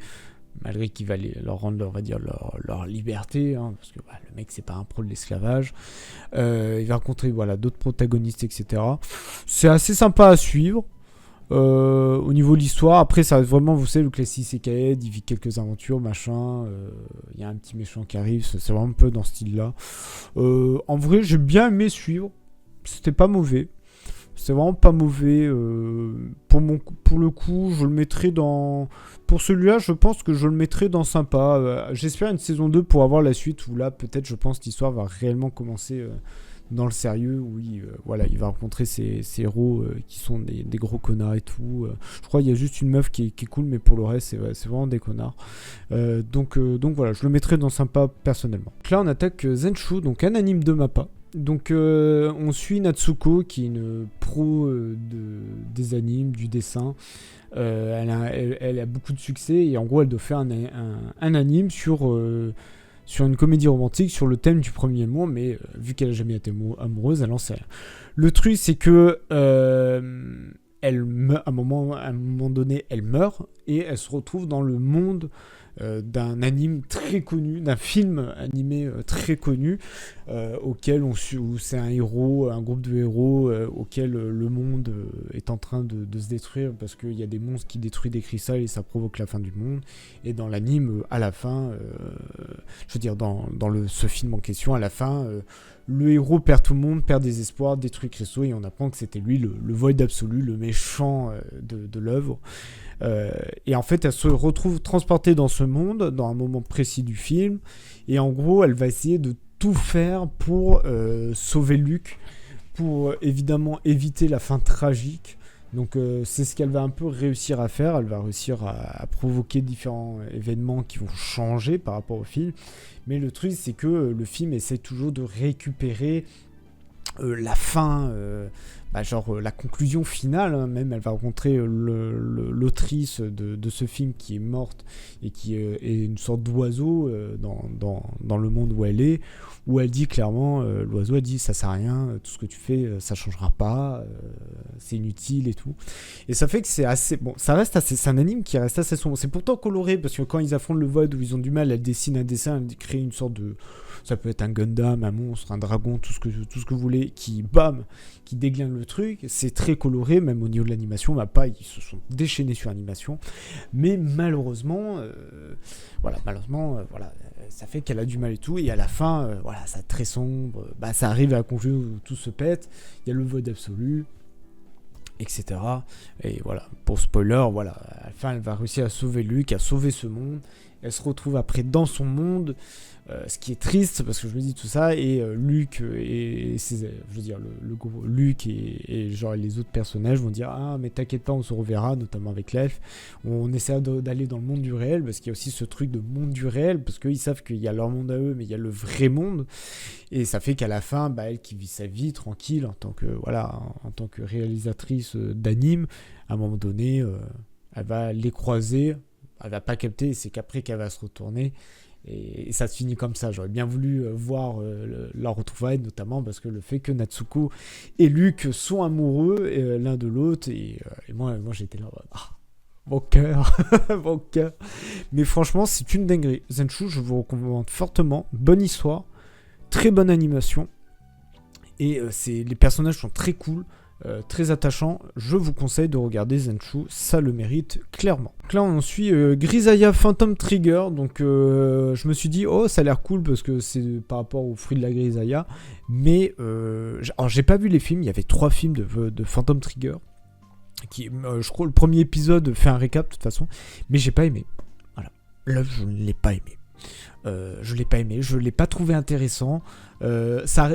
malgré qu'il va leur rendre, on va dire, leur liberté, hein, parce que le mec c'est pas un pro de l'esclavage. Il va rencontrer d'autres protagonistes, etc. C'est assez sympa à suivre. Au niveau de l'histoire, après ça reste vraiment, vous savez, le classique Sekaed, il vit quelques aventures, machin, il y a un petit méchant qui arrive, c'est vraiment un peu dans ce style-là. En vrai, j'ai bien aimé suivre, c'était pas mauvais. C'est vraiment pas mauvais. Pour le coup, je le mettrai dans... Pour celui-là, je pense que je le mettrai dans sympa. J'espère une saison 2 pour avoir la suite, où là, peut-être, je pense, l'histoire va réellement commencer dans le sérieux, où il va rencontrer ces héros qui sont des gros connards et tout. Je crois qu'il y a juste une meuf qui est cool, mais pour le reste, c'est vraiment des connards. Donc voilà, je le mettrai dans sympa, personnellement. Donc là, on attaque Zenshu, donc un anime de Mappa. Donc on suit Natsuko qui est une pro des animes, du dessin. Elle a beaucoup de succès et en gros elle doit faire un anime sur une comédie romantique sur le thème du premier amour, mais vu qu'elle n'a jamais été amoureuse, elle en sait rien. Le truc c'est que elle meurt, à un moment donné elle meurt et elle se retrouve dans le monde d'un anime très connu, d'un film animé très connu, où c'est un groupe de héros auquel le monde est en train de se détruire parce qu'il y a des monstres qui détruisent des cristals et ça provoque la fin du monde. Et dans l'anime, à la fin, je veux dire dans ce film en question, à la fin, le héros perd tout le monde, perd des espoirs, détruit cristaux et on apprend que c'était lui le void absolu, le méchant de l'œuvre. Et en fait elle se retrouve transportée dans ce monde dans un moment précis du film et en gros elle va essayer de tout faire pour sauver Luke, pour évidemment éviter la fin tragique. Donc c'est ce qu'elle va un peu réussir à faire. Elle va réussir à provoquer différents événements qui vont changer par rapport au film, mais le truc c'est que le film essaie toujours de récupérer la fin, la conclusion finale, hein. Même elle va rencontrer l'autrice de ce film qui est morte et qui est une sorte d'oiseau dans le monde où elle est, où elle dit clairement, l'oiseau a dit ça sert à rien, tout ce que tu fais ça changera pas, c'est inutile et tout. Et ça fait que c'est assez bon, c'est un anime qui reste assez sombre. C'est pourtant coloré parce que quand ils affrontent le void où ils ont du mal, elle dessine un dessin, elle crée une sorte de, ça peut être un Gundam, un monstre, un dragon, tout ce que vous voulez, qui déglingue le truc. C'est très coloré, même au niveau de l'animation. Mappa, ils se sont déchaînés sur l'animation, mais malheureusement, ça fait qu'elle a du mal et tout. Et à la fin, c'est très sombre. Ça arrive à la conclusion où tout se pète. Il y a le void absolu, etc. Et voilà, pour spoiler, à la fin, elle va réussir à sauver Luke, à sauver ce monde. Elle se retrouve après dans son monde, ce qui est triste parce que je me dis tout ça, et Luke et le gros Luke et genre les autres personnages vont dire ah mais t'inquiète pas, on se reverra, notamment avec l'elfe. On essaie d'aller dans le monde du réel parce qu'il y a aussi ce truc de monde du réel, parce qu'ils savent qu'il y a leur monde à eux mais il y a le vrai monde, et ça fait qu'à la fin elle qui vit sa vie tranquille en tant que réalisatrice d'anime, à un moment donné elle va les croiser. Elle va pas capter, c'est qu'après qu'elle va se retourner, et ça se finit comme ça. J'aurais bien voulu voir leur retrouvaille, notamment parce que le fait que Natsuko et Luke sont amoureux l'un de l'autre, et moi j'étais là, mon cœur, mon cœur. Mais franchement, c'est une dinguerie. Zenshu, je vous recommande fortement. Bonne histoire, très bonne animation, et les personnages sont très cool. Très attachant, je vous conseille de regarder Zenshu, ça le mérite clairement. Donc là on suit Grisaya Phantom Trigger, donc je me suis dit ça a l'air cool parce que c'est par rapport aux fruits de la Grisaya, mais alors j'ai pas vu les films, il y avait 3 films de Phantom Trigger, qui je crois le premier épisode fait un récap de toute façon, mais j'ai pas aimé, voilà, là je ne l'ai pas aimé. Je l'ai pas aimé, je l'ai pas trouvé intéressant. Il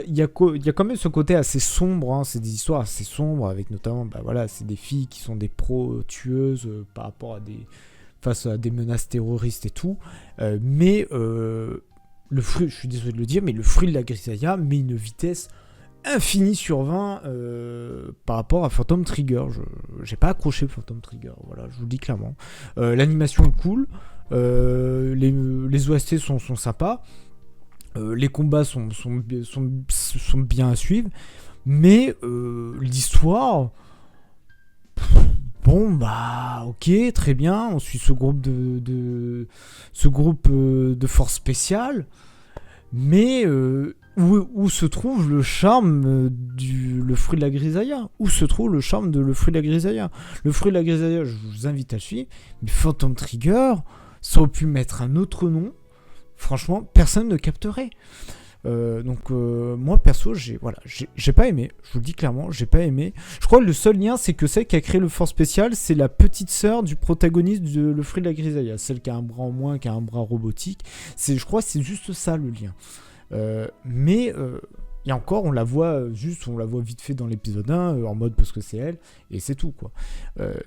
y a quand même ce côté assez sombre, hein, c'est des histoires assez sombres, avec notamment, c'est des filles qui sont des pros tueuses par rapport à face à des menaces terroristes et tout. Mais le fruit, je suis désolé de le dire, mais le fruit de la grisaille met une vitesse infinie sur 20 par rapport à Phantom Trigger. J'ai pas accroché Phantom Trigger, voilà, je vous le dis clairement. L'animation est cool, les OST sont sympas, les combats sont bien à suivre, mais l'histoire... Bon ok, très bien, on suit ce groupe de force spéciale, mais où se trouve le charme le fruit de la grisaille? Où se trouve le charme de le fruit de la grisaille? Le fruit de la grisaille, je vous invite à le suivre, mais Phantom Trigger, ça aurait pu mettre un autre nom, franchement, personne ne capterait. Moi perso j'ai pas aimé, je vous le dis clairement, j'ai pas aimé. Je crois que le seul lien, c'est que celle qui a créé le Force Spécial, c'est la petite sœur du protagoniste de Le Fruit de la Grisaille, celle qui a un bras en moins, qui a un bras robotique. Je crois que c'est juste ça le lien. Et encore, on la voit vite fait dans l'épisode 1 en mode parce que c'est elle, et c'est tout quoi.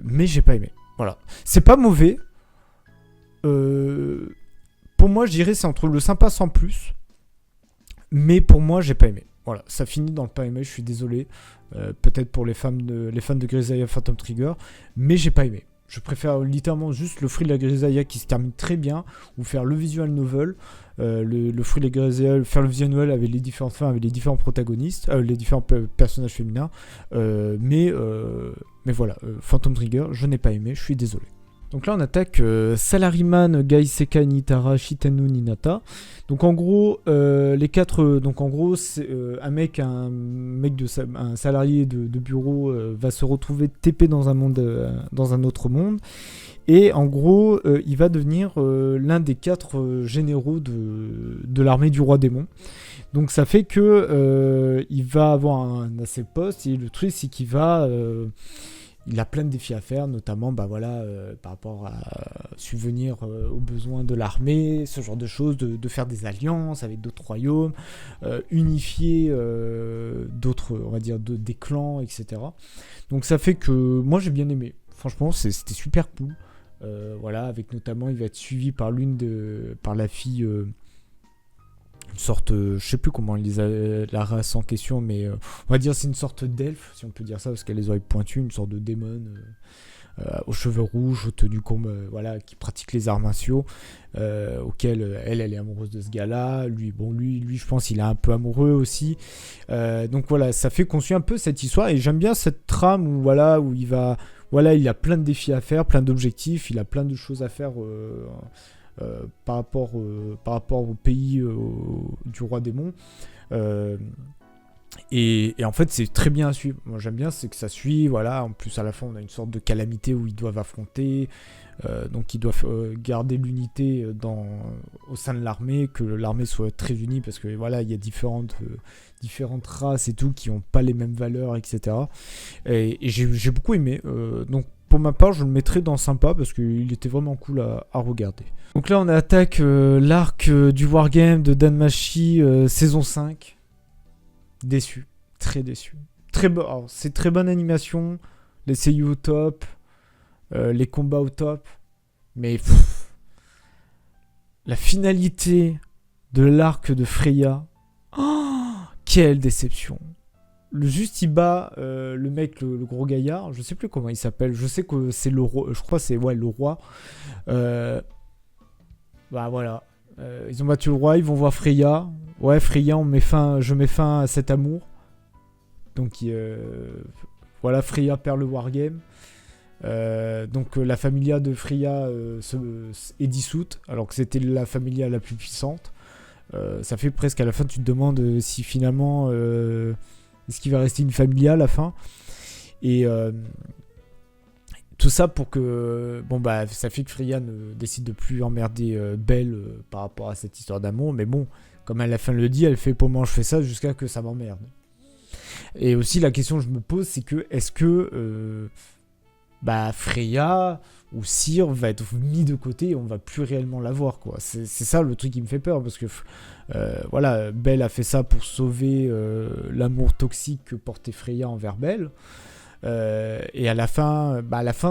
Mais j'ai pas aimé, voilà. C'est pas mauvais, pour moi je dirais c'est entre le sympa sans plus. Mais pour moi, j'ai pas aimé. Voilà, ça finit dans le pas aimé, je suis désolé. Peut-être pour les fans de Grisaille Phantom Trigger, mais j'ai pas aimé. Je préfère littéralement juste le fruit de la Grisaille qui se termine très bien, ou faire le visual novel, le fruit de la Grisaille, faire le visual novel avec les différentes fins, avec les différents protagonistes, les différents personnages féminins. Mais voilà, Phantom Trigger, je n'ai pas aimé, je suis désolé. Donc là on attaque Salaryman, Gaiseka, Nitara, Shitanu, Ninata. Donc en gros les quatre, donc en gros c'est un salarié de bureau va se retrouver TP dans un autre monde, et en gros il va devenir l'un des 4 généraux de l'armée du roi démon. Donc ça fait que il va avoir un assez poste, et le truc c'est qu'il va il a plein de défis à faire, notamment par rapport à subvenir aux besoins de l'armée, ce genre de choses, de faire des alliances avec d'autres royaumes, unifier d'autres, on va dire, des clans, etc. Donc ça fait que moi j'ai bien aimé. Franchement, c'était super cool. Avec notamment, il va être suivi par la fille... une sorte, je sais plus comment la race en question, mais on va dire c'est une sorte d'elfe, si on peut dire ça, parce qu'elle a les oreilles pointues, une sorte de démon aux cheveux rouges, aux tenues qui pratique les arts martiaux, auquel elle est amoureuse de ce gars-là. Lui, je pense il est un peu amoureux aussi. Donc voilà, ça fait qu'on suit un peu cette histoire, et j'aime bien cette trame où il a plein de défis à faire, plein d'objectifs, il a plein de choses à faire. Par rapport au pays du roi démon, et en fait c'est très bien à suivre. Moi j'aime bien, c'est que ça suit, en plus à la fin on a une sorte de calamité où ils doivent affronter, donc ils doivent garder l'unité au sein de l'armée, que l'armée soit très unie, parce que il y a différentes races et tout qui n'ont pas les mêmes valeurs, etc. Et j'ai beaucoup aimé, donc pour ma part, je le mettrais dans sympa parce qu'il était vraiment cool à regarder. Donc là, on attaque l'arc du Wargame de Danmachi saison 5. Déçu, très déçu. C'est très bonne animation, les seiyuu au top, les combats au top, mais la finalité de l'arc de Freya, quelle déception. Il bat le mec, le gros gaillard, je sais plus comment il s'appelle, je sais que c'est le roi, je crois que c'est le roi. Ils ont battu le roi, ils vont voir Freya. Ouais, Freya, je mets fin à cet amour. Donc Freya perd le wargame. Donc la familia de Freya est dissoute, alors que c'était la familia la plus puissante. Ça fait presque à la fin, tu te demandes si finalement... est-ce qu'il va rester une familia à la fin? Et tout ça pour que... ça fait que Freya décide de plus emmerder Belle par rapport à cette histoire d'amour. Mais bon, comme à la fin le dit, elle fait pour moi je fais ça jusqu'à que ça m'emmerde. Et aussi la question que je me pose, c'est que est-ce que Freya... où Cyr va être mis de côté et on va plus réellement la voir, quoi. C'est ça le truc qui me fait peur, parce que voilà, Belle a fait ça pour sauver l'amour toxique que portait Freya envers Belle. Et à la fin,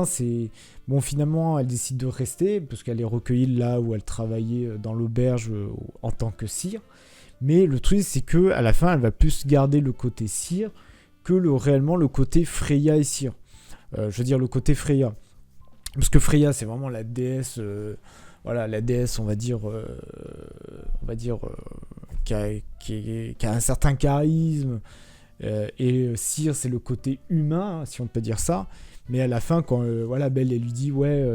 c'est... Bon, finalement, elle décide de rester, parce qu'elle est recueillie là où elle travaillait dans l'auberge en tant que Cyr. Mais le truc, c'est que à la fin, elle va plus garder le côté Cyr que réellement le côté Freya et Cyr. Je veux dire, le côté Freya. Parce que Freya, c'est vraiment la déesse... voilà, la déesse, on va dire... qui a un certain charisme... et Cyr, c'est le côté humain, si on peut dire ça. Mais à la fin, quand voilà, Belle, elle lui dit ouais,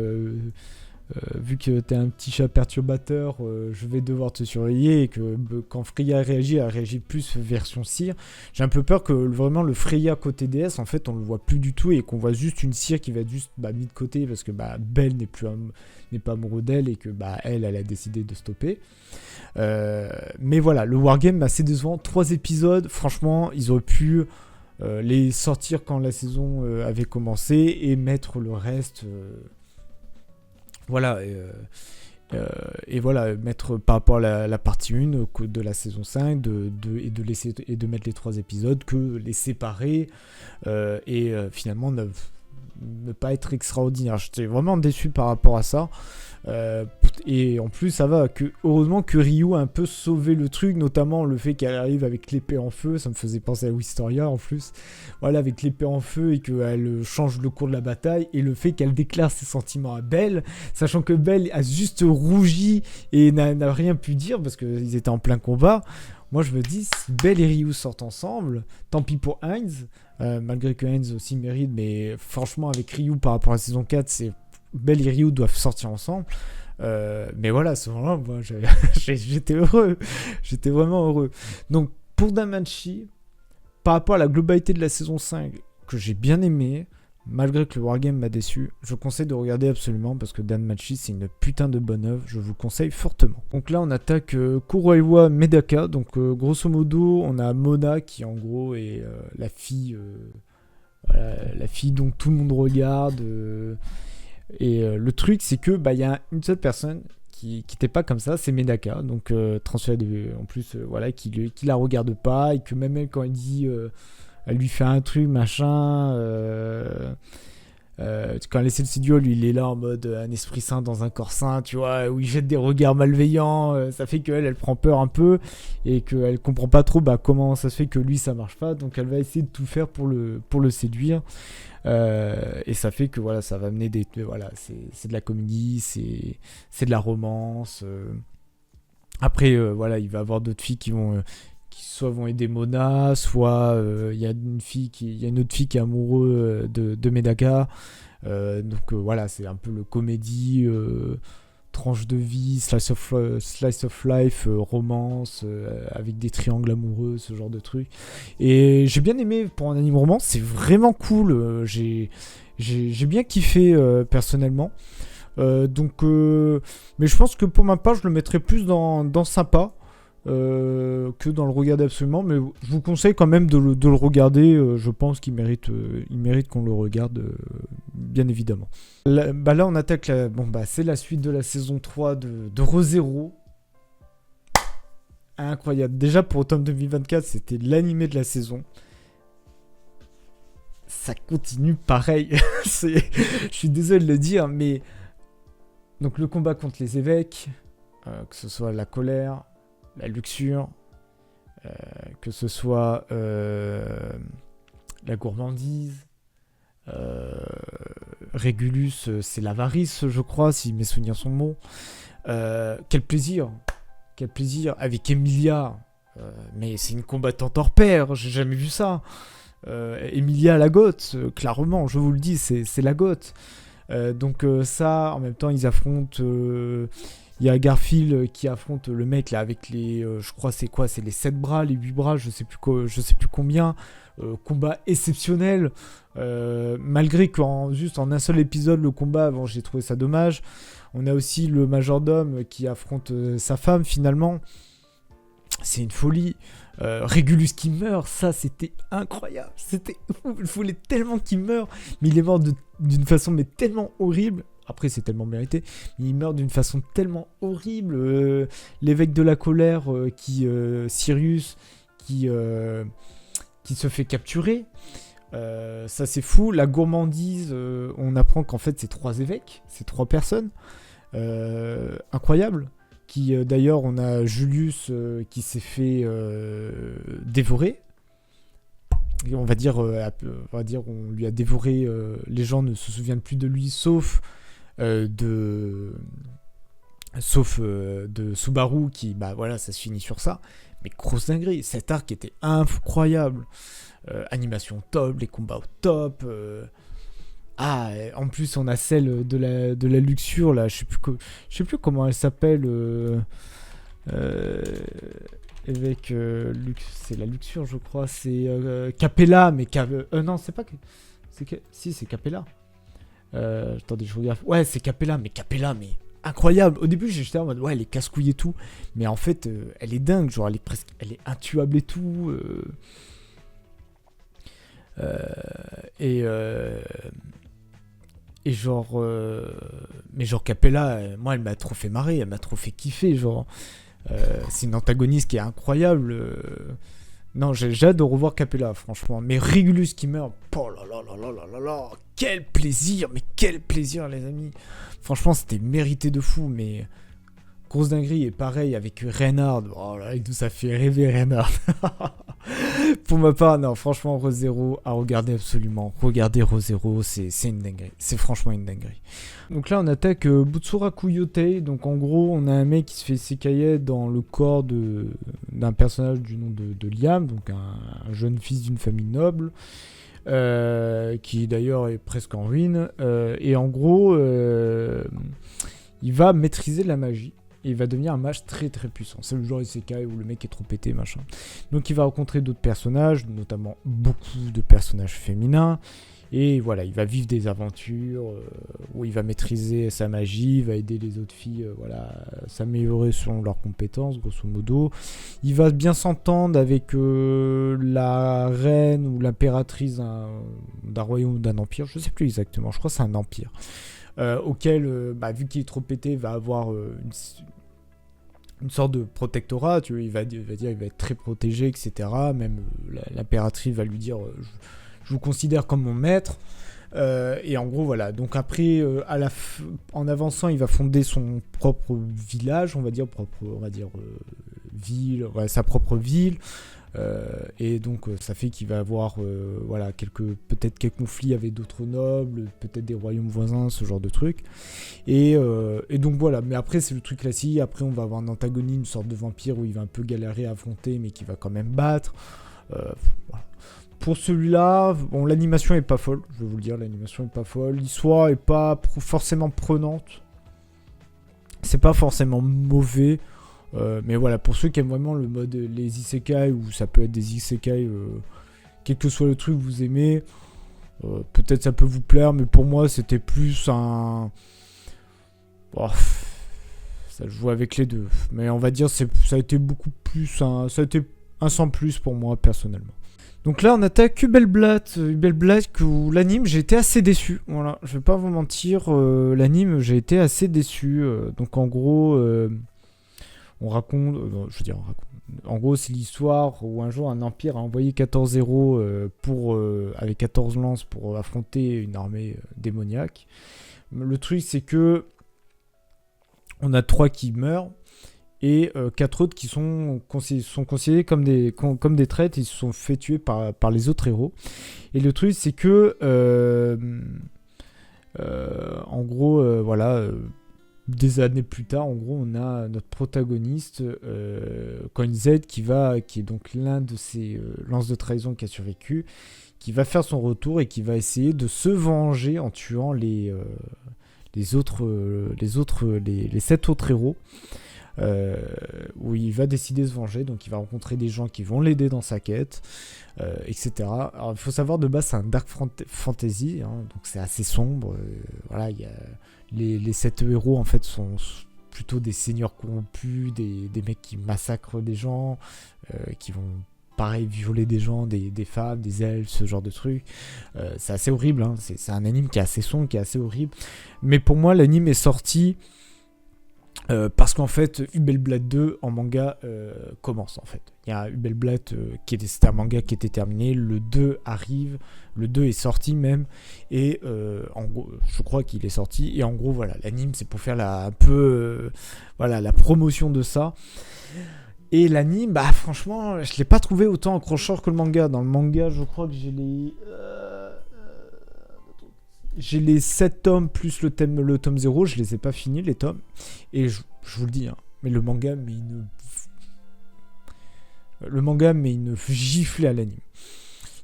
vu que t'es un petit chat perturbateur, je vais devoir te surveiller. Et que quand Freya réagit, elle réagit plus version Cyr. J'ai un peu peur que vraiment le Freya côté déesse, en fait, on le voit plus du tout et qu'on voit juste une Cyr qui va être juste mis de côté parce que Belle n'est pas amoureux d'elle et que elle a décidé de stopper. Mais voilà, le wargame assez décevant. 3 épisodes, franchement, ils auraient pu les sortir quand la saison avait commencé et mettre le reste. Voilà. Et voilà, mettre par rapport à la partie 1 de la saison 5 et de mettre les 3 épisodes, que les séparer et finalement ne pas être extraordinaire. J'étais vraiment déçu par rapport à ça. Et en plus, ça va, heureusement que Ryu a un peu sauvé le truc, notamment le fait qu'elle arrive avec l'épée en feu. Ça me faisait penser à Wistoria en plus. Voilà, avec l'épée en feu et qu'elle change le cours de la bataille. Et le fait qu'elle déclare ses sentiments à Belle, sachant que Belle a juste rougi et n'a rien pu dire parce qu'ils étaient en plein combat. Moi, je me dis, si Belle et Ryu sortent ensemble, tant pis pour Heinz, malgré que Heinz aussi mérite, mais franchement, avec Ryu par rapport à la saison 4, Belle et Ryu doivent sortir ensemble. Mais voilà, à ce moment-là, moi, j'étais heureux. J'étais vraiment heureux. Donc, pour Danmachi, par rapport à la globalité de la saison 5, que j'ai bien aimé, malgré que le wargame m'a déçu, je conseille de regarder absolument parce que Danmachi, c'est une putain de bonne œuvre. Je vous conseille fortement. Donc là, on attaque Kuroiwa Medaka. Donc, grosso modo, on a Mona qui, en gros, est la fille... voilà, la fille dont tout le monde regarde... Et le truc, c'est que y a une seule personne qui n'était pas comme ça, c'est Medaka, donc transférée en plus, voilà, qui la regarde pas, et que même elle, quand elle dit, elle lui fait un truc, machin, quand elle essaie de séduire, lui, il est là en mode un esprit saint dans un corps saint, tu vois, où il jette des regards malveillants, ça fait elle prend peur un peu, et qu'elle comprend pas trop comment ça se fait que lui, ça marche pas, donc elle va essayer de tout faire pour le séduire. Et ça fait que voilà, ça va amener voilà, c'est de la comédie, c'est de la romance. Après, voilà, il va y avoir d'autres filles qui soit vont aider Mona, soit il y a une autre fille qui est amoureuse de Medaka. Donc voilà, c'est un peu le comédie, tranche de vie, slice of life, romance, avec des triangles amoureux, ce genre de truc. Et j'ai bien aimé pour un anime romance, c'est vraiment cool. J'ai bien kiffé personnellement. Donc, mais je pense que pour ma part, je le mettrais plus dans sympa. Que dans le regarder absolument, mais je vous conseille quand même de le regarder. Je pense qu'il mérite qu'on le regarde, bien évidemment. Là, on attaque c'est la suite de la saison 3 de ReZero. Incroyable. Déjà pour automne 2024, c'était l'animé de la saison. Ça continue pareil. Je suis désolé de le dire, mais donc le combat contre les évêques, que ce soit la colère, la luxure, que ce soit la gourmandise, Régulus, c'est l'avarice, je crois, si mes souvenirs sont bons. Quel plaisir avec Emilia, mais c'est une combattante hors pair, j'ai jamais vu ça. Emilia la goth, clairement, je vous le dis, c'est la goth. Donc ça, en même temps, ils affrontent... Il y a Garfield qui affronte le mec là avec les, je crois c'est les 7 bras, les 8 bras, je sais plus combien. Combat exceptionnel, malgré juste en un seul épisode le combat, j'ai trouvé ça dommage. On a aussi le majordome qui affronte sa femme finalement. C'est une folie. Régulus qui meurt, ça c'était incroyable. Je voulais tellement qu'il meure, mais il est mort d'une façon mais tellement horrible. après c'est tellement mérité, mais il meurt d'une façon tellement horrible. L'évêque de la colère, Sirius, qui se fait capturer. Ça c'est fou. La gourmandise, on apprend qu'en fait c'est 3 évêques, c'est 3 personnes. Incroyable. Qui d'ailleurs on a Julius qui s'est fait dévorer. Et on va dire on lui a dévoré. Les gens ne se souviennent plus de lui sauf de Subaru qui voilà, ça se finit sur ça. Mais grosse dinguerie, cet arc était incroyable. Animation top, les combats au top. En plus on a celle de la luxure là, je sais plus comment elle s'appelle. Avec c'est la luxure je crois, c'est Capella, mais non c'est pas que si c'est Capella. Attendez je regarde, ouais c'est Capella mais incroyable. Au début j'étais en mode ouais elle est casse-couille et tout, mais en fait elle est dingue, genre elle est intuable et tout. Et genre mais genre Capella, moi elle m'a trop fait marrer, elle m'a trop fait kiffer, genre c'est une antagoniste qui est incroyable. Non, j'ai hâte de revoir Capella, franchement. Mais Régulus qui meurt, oh là là là là là là là, quel plaisir, mais quel plaisir, les amis. Franchement, c'était mérité de fou, mais grosse dinguerie. Et pareil avec Reynard, oh là, tout ça fait rêver Reynard. Pour ma part, non, franchement, Re:Zero à regarder absolument. Regardez Re:Zero, c'est une dinguerie. C'est franchement une dinguerie. Donc là, on attaque Butsuraku Yotei. Donc en gros, on a un mec qui se fait sécailler dans le corps d'un personnage du nom de Liam, donc un jeune fils d'une famille noble, qui d'ailleurs est presque en ruine. Et en gros, il va maîtriser la magie. Et il va devenir un mage très très puissant. C'est le genre isekai où le mec est trop pété, machin. Donc il va rencontrer d'autres personnages, notamment beaucoup de personnages féminins. Et voilà, il va vivre des aventures où il va maîtriser sa magie, il va aider les autres filles à s'améliorer selon leurs compétences, grosso modo. Il va bien s'entendre avec la reine ou l'impératrice d'un royaume ou d'un empire. Je sais plus exactement, je crois que c'est un empire. Auquel, vu qu'il est trop pété, il va avoir une sorte de protectorat, tu vois, il va être très protégé, etc. Même l'impératrice va lui dire je vous considère comme mon maître. Et en gros, voilà. Donc après, en avançant, il va fonder son propre village, on va dire ville, sa propre ville. Et donc ça fait qu'il va avoir peut-être quelques conflits avec d'autres nobles, peut-être des royaumes voisins, ce genre de truc. Et donc voilà, mais après c'est le truc classique. Après on va avoir un antagoniste, une sorte de vampire où il va un peu galérer à affronter mais qui va quand même battre. Voilà. Pour celui-là, bon, l'animation est pas folle, je vais vous le dire, l'animation est pas folle, l'histoire est pas forcément prenante, c'est pas forcément mauvais. Mais voilà, pour ceux qui aiment vraiment le mode les isekai, ou ça peut être des isekai, quel que soit le truc que vous aimez, peut-être ça peut vous plaire, mais pour moi c'était plus un... ça joue avec les deux, mais on va dire ça a été beaucoup plus ça a été un sans plus pour moi personnellement. Donc là on attaque Hubelblatt, où l'anime j'ai été assez déçu, voilà, je vais pas vous mentir, l'anime j'ai été assez déçu, donc en gros... on raconte, en gros c'est l'histoire où un jour un empire a envoyé 14 héros avec 14 lances pour affronter une armée démoniaque. Le truc c'est que on a 3 qui meurent et 4 autres qui sont considérés comme des traîtres, ils se sont fait tuer par les autres héros. Et le truc c'est que en gros des années plus tard, en gros, on a notre protagoniste, Coin Z, qui est donc l'un de ces lances de trahison qui a survécu, qui va faire son retour et qui va essayer de se venger en tuant les 7 autres héros, où il va décider de se venger. Donc il va rencontrer des gens qui vont l'aider dans sa quête, etc. Alors il faut savoir, de base c'est un dark fantasy, hein, donc c'est assez sombre. Voilà, il y a les 7 héros en fait sont plutôt des seigneurs corrompus, des mecs qui massacrent des gens, qui vont pareil, violer des gens, des femmes, des elfes, ce genre de trucs. C'est assez horrible, hein. C'est un anime qui est assez sombre, qui est assez horrible. Mais pour moi, l'anime est sorti parce qu'en fait, Hubelblatt 2 en manga commence en fait. Il y a Hubelblatt c'était un manga qui était terminé, le 2 arrive, le 2 est sorti même, et en gros, je crois qu'il est sorti, et en gros, voilà, l'anime c'est pour faire un peu la promotion de ça. Et l'anime, bah franchement, je l'ai pas trouvé autant accrocheur que le manga. Dans le manga, je crois que j'ai les 7 tomes plus le tome 0, je les ai pas finis les tomes. Et je vous le dis, hein, mais le manga met une giflée à l'anime.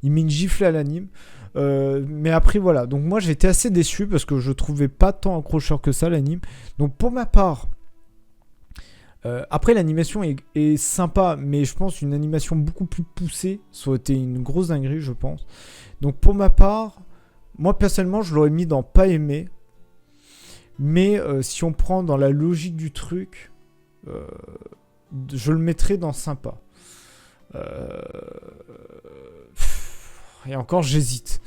Il met une giflée à l'anime. Mais après voilà, donc moi j'ai été assez déçu parce que je trouvais pas tant accrocheur que ça l'anime. Donc pour ma part, après l'animation est sympa, mais je pense une animation beaucoup plus poussée, ça aurait été une grosse dinguerie je pense. Donc pour ma part, moi personnellement je l'aurais mis dans pas aimé, mais si on prend dans la logique du truc, je le mettrais dans sympa. Et encore j'hésite.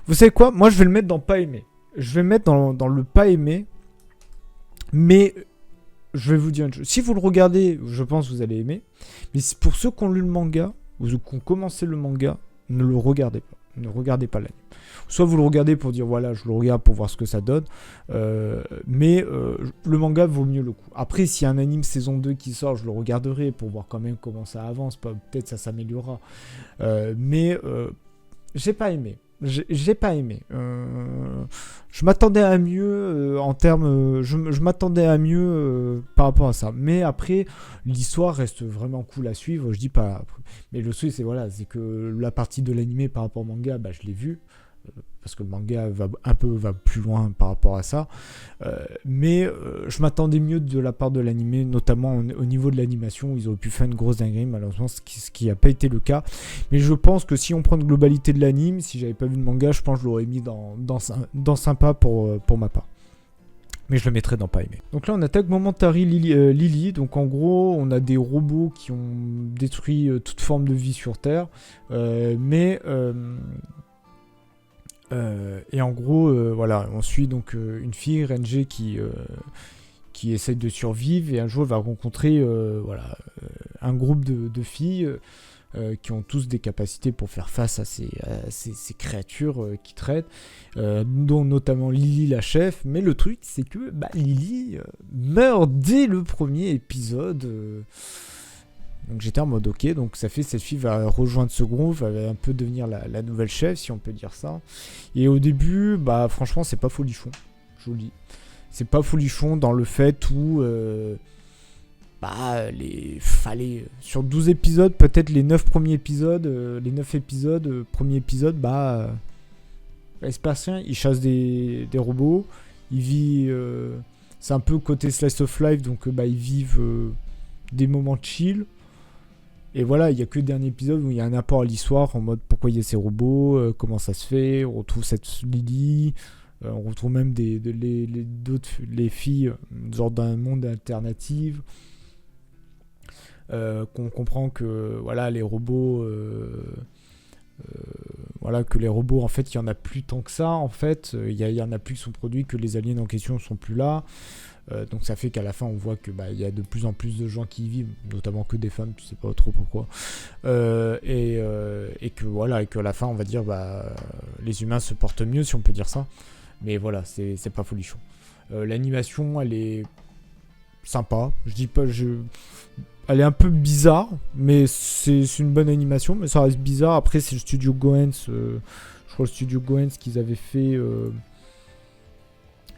Vous savez quoi, moi je vais le mettre dans pas aimé. Je vais le mettre dans le pas aimé, mais je vais vous dire une chose. Si vous le regardez, je pense que vous allez aimer. Mais pour ceux qui ont lu le manga, ou qui ont commencé le manga, ne le regardez pas. Ne regardez pas l'anime. Soit vous le regardez pour dire, voilà, je le regarde pour voir ce que ça donne. Mais le manga vaut mieux le coup. Après, s'il y a un anime saison 2 qui sort, je le regarderai pour voir quand même comment ça avance. Peut-être ça s'améliorera. Mais j'ai pas aimé. J'ai pas aimé. Je m'attendais à mieux en termes. Je m'attendais à mieux par rapport à ça. Mais après, l'histoire reste vraiment cool à suivre. Je dis pas. Mais le truc, c'est que la partie de l'animé par rapport au manga, bah, je l'ai vu. Parce que le manga va plus loin par rapport à ça. Mais je m'attendais mieux de la part de l'animé, notamment au niveau de l'animation, où ils auraient pu faire une grosse dinguerie, malheureusement, ce qui n'a pas été le cas. Mais je pense que si on prend une globalité de l'anime, si j'avais pas vu le manga, je pense que je l'aurais mis dans sympa pour ma part. Mais je le mettrais dans pas aimé. Donc là, on attaque Momentary Lily. Donc en gros, on a des robots qui ont détruit toute forme de vie sur Terre. Et en gros, voilà, on suit donc une fille, Renji, qui essaye de survivre, et un jour elle va rencontrer un groupe de filles qui ont tous des capacités pour faire face à ces créatures qui traitent, dont notamment Lily la chef. Mais le truc, c'est que Lily meurt dès le premier épisode. Donc j'étais en mode ok, donc ça fait cette fille va rejoindre ce groupe, va un peu devenir la nouvelle chef, si on peut dire ça. Et au début, franchement, c'est pas folichon, je vous le dis. C'est pas folichon dans le fait où sur 12 épisodes, peut-être les 9 premiers épisodes, premier épisode, il se passe rien, il chasse des robots, il vit, c'est un peu côté slice of life, donc ils vivent des moments chill. Et voilà, il n'y a que le dernier épisode où il y a un apport à l'histoire en mode pourquoi il y a ces robots, comment ça se fait, on retrouve cette Lily, on retrouve même les filles, genre d'un monde alternatif. Qu'on comprend que voilà, les robots, que les robots, en fait, il n'y en a plus tant que ça, en fait. Il y en a plus qui sont produits, que les aliens en question ne sont plus là. Donc ça fait qu'à la fin on voit que y a de plus en plus de gens qui y vivent, notamment que des femmes, tu sais pas trop pourquoi, et que voilà, et qu'à la fin on va dire les humains se portent mieux, si on peut dire ça. Mais voilà, c'est pas folichon. L'animation, elle est sympa, je dis pas, elle est un peu bizarre, mais c'est une bonne animation, mais ça reste bizarre. Après c'est le studio Goens, je crois le studio Goens qu'ils avaient fait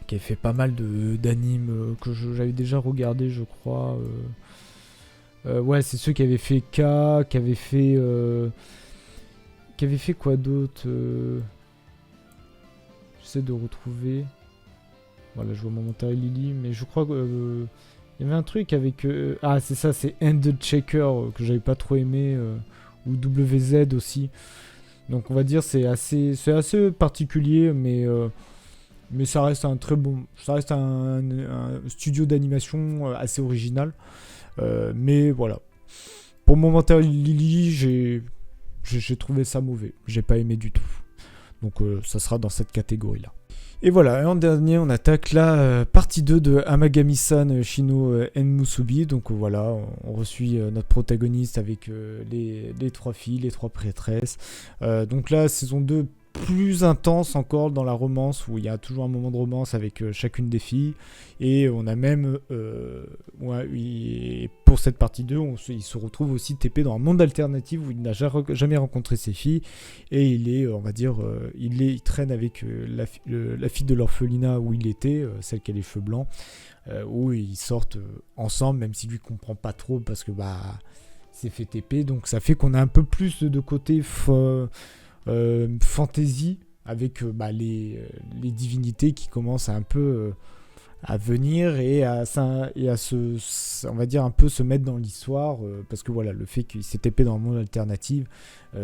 qui avait fait pas mal d'animes que j'avais déjà regardé, je crois. Ouais, c'est ceux qui avaient fait K, qui avaient fait quoi d'autre J'essaie de retrouver. Voilà, je vois Momentary Lily, mais je crois que il y avait un truc avec c'est ça, c'est End Checker que j'avais pas trop aimé, ou WZ aussi. Donc on va dire c'est assez particulier, mais ça reste un studio d'animation assez original. Mais voilà. pour Momentaire Lily, j'ai trouvé ça mauvais. J'ai pas aimé du tout. Donc ça sera dans cette catégorie-là. Et voilà, et en dernier, on attaque la partie 2 de Amagami-san Shino en Musubi. Donc voilà, on resuit notre protagoniste avec les 3 filles, les 3 prêtresses. Donc là, saison 2, plus intense encore dans la romance, où il y a toujours un moment de romance avec chacune des filles. Et on a même, pour cette partie 2, il se retrouve aussi TP dans un monde alternatif où il n'a jamais rencontré ses filles. Et il est, on va dire, il traîne avec la fille de l'orphelinat où il était, celle qui a les cheveux blancs, où ils sortent ensemble, même si lui comprend pas trop parce que c'est fait TP. Donc ça fait qu'on a un peu plus de côté fantasy avec les divinités qui commencent à un peu à venir et à se, on va dire, un peu se mettre dans l'histoire, parce que voilà, le fait qu'il s'est épée dans un monde alternatif,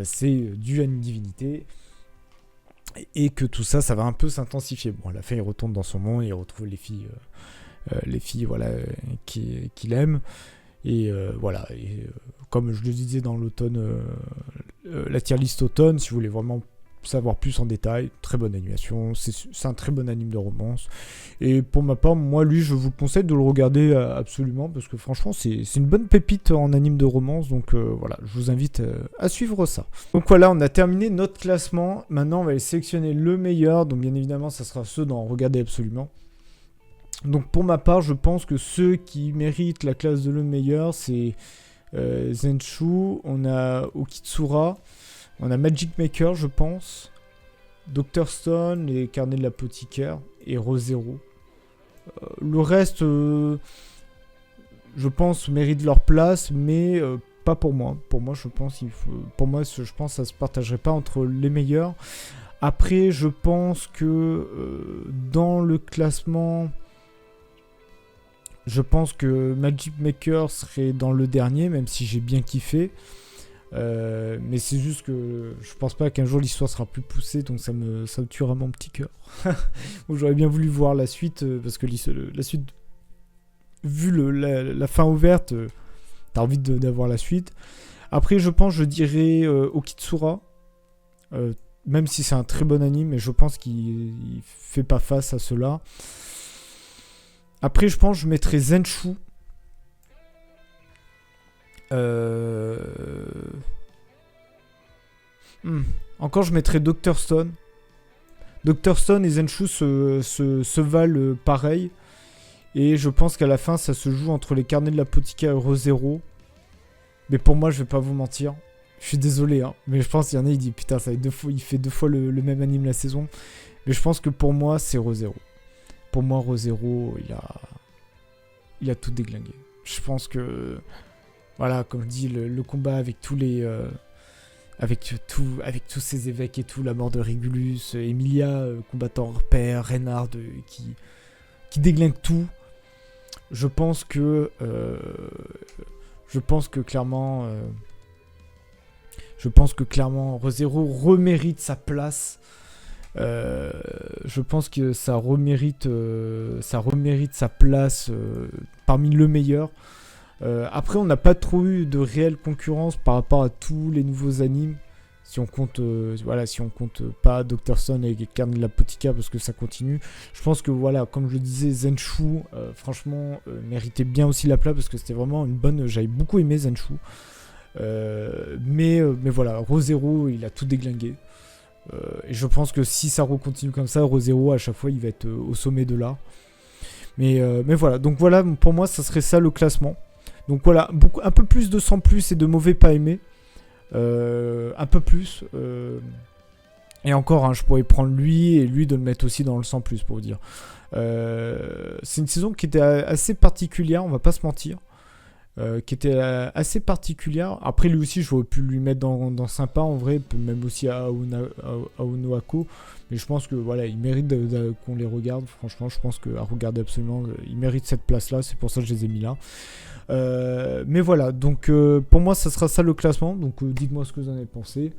c'est dû à une divinité, et que tout ça va un peu s'intensifier. Bon, à la fin, il retourne dans son monde et il retrouve les filles voilà, qu'il aime. Et voilà, comme je le disais dans l'automne, la tier list automne, si vous voulez vraiment savoir plus en détail, très bonne animation, c'est un très bon anime de romance. Et pour ma part, moi, lui, je vous conseille de le regarder absolument, parce que franchement, c'est une bonne pépite en anime de romance. Donc voilà, je vous invite à suivre ça. Donc voilà, on a terminé notre classement. Maintenant, on va aller sélectionner le meilleur. Donc bien évidemment, ça sera ceux dont regarder absolument. Donc pour ma part, je pense que ceux qui méritent la classe de le meilleur, c'est Zenshu, on a Okitsura, on a Magic Maker, je pense, Dr. Stone, les carnets de l'apothicaire et Re:Zero. Le reste, je pense, mérite leur place, mais pas pour moi. Pour moi, je pense que ça se partagerait pas entre les meilleurs. Après, je pense que dans le classement, je pense que Magic Maker serait dans le dernier, même si j'ai bien kiffé. Mais c'est juste que je pense pas qu'un jour l'histoire sera plus poussée, donc ça me tuera mon petit cœur. J'aurais bien voulu voir la suite, parce que la suite, vu la fin ouverte, t'as envie d'avoir la suite. Après, je dirais Okitsura, même si c'est un très bon anime, mais je pense qu'il fait pas face à cela. Après, je pense que je mettrais Zenshu. Encore, je mettrais Dr. Stone. Dr. Stone et Zenshu se valent pareil. Et je pense qu'à la fin, ça se joue entre les carnets de l'apothicaire et Re:Zero. Mais pour moi, je vais pas vous mentir. Je suis désolé, hein, mais je pense qu'il y en a, il dit putain, il fait 2 fois le même anime la saison. Mais je pense que pour moi, c'est Re:Zero. Pour moi, Re:Zero, il a tout déglingué. Je pense que, voilà, comme je dis, le combat avec tous les... avec tous ces évêques et tout, la mort de Régulus, Emilia, combattant hors pair, Reynard qui déglingue tout. Je pense que clairement... Re:Zero remérite sa place. Je pense que ça remérite sa place parmi le meilleur. Après, on n'a pas trop eu de réelle concurrence par rapport à tous les nouveaux animes. Si on compte pas Dr. Stone et Carnet de l'Apothicaire, parce que ça continue. Je pense que voilà, comme je le disais, Zenshu, franchement, méritait bien aussi la place, parce que c'était vraiment une bonne. J'avais beaucoup aimé Zenshu. Mais voilà, Re:Zero, il a tout déglingué. Et je pense que si ça continue comme ça, Re:Zero, à chaque fois, il va être au sommet de l'art. Mais voilà, donc voilà, pour moi, ça serait ça le classement. Donc voilà, un peu plus de 100 plus et de mauvais pas aimés. Un peu plus. Et encore, hein, je pourrais prendre lui et lui de le mettre aussi dans le 100 plus, pour vous dire. C'est une saison qui était assez particulière, on va pas se mentir. Qui était assez particulière. Après, lui aussi, j'aurais pu lui mettre dans sympa, en vrai, même aussi à Aonohako. Mais je pense que voilà, il mérite qu'on les regarde. Franchement, je pense qu'à regarder absolument, il mérite cette place-là. C'est pour ça que je les ai mis là. Mais voilà, donc pour moi, ça sera ça le classement. Donc dites-moi ce que vous en avez pensé.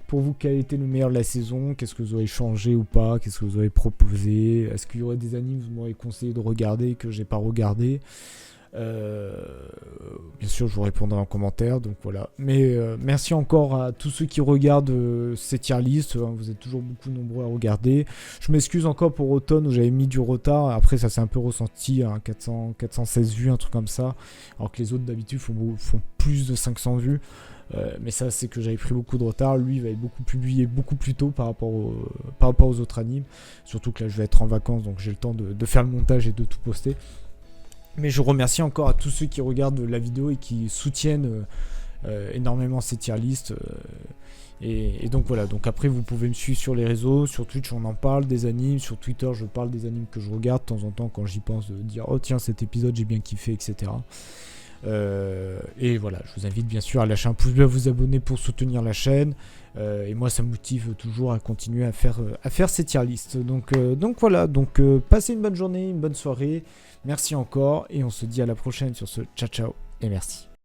Pour vous, quel était le meilleur de la saison? Qu'est-ce que vous aurez changé ou pas? Qu'est-ce que vous aurez proposé? Est-ce qu'il y aurait des animes que vous m'aurez conseillé de regarder que j'ai pas regardé? Bien sûr, je vous répondrai en commentaire, donc voilà. Mais merci encore à tous ceux qui regardent ces tier lists. Vous êtes toujours beaucoup nombreux à regarder. Je m'excuse encore pour Automne où j'avais mis du retard. Après, ça s'est un peu ressenti, 416 vues, un truc comme ça. Alors que les autres d'habitude font plus de 500 vues. Mais ça, c'est que j'avais pris beaucoup de retard. Lui, il va être publié beaucoup plus tôt par rapport aux autres animes. Surtout que là, je vais être en vacances, donc j'ai le temps de faire le montage et de tout poster. Mais je remercie encore à tous ceux qui regardent la vidéo et qui soutiennent énormément ces tier lists. Et donc voilà, donc après vous pouvez me suivre sur les réseaux, sur Twitch on en parle des animes, sur Twitter je parle des animes que je regarde de temps en temps quand j'y pense, de dire oh tiens cet épisode j'ai bien kiffé, etc. Et voilà, je vous invite bien sûr à lâcher un pouce bleu, à vous abonner pour soutenir la chaîne. Et moi ça me motive toujours à continuer à faire ces tier lists. Donc voilà, passez une bonne journée, une bonne soirée. Merci encore et on se dit à la prochaine sur ce ciao ciao et merci.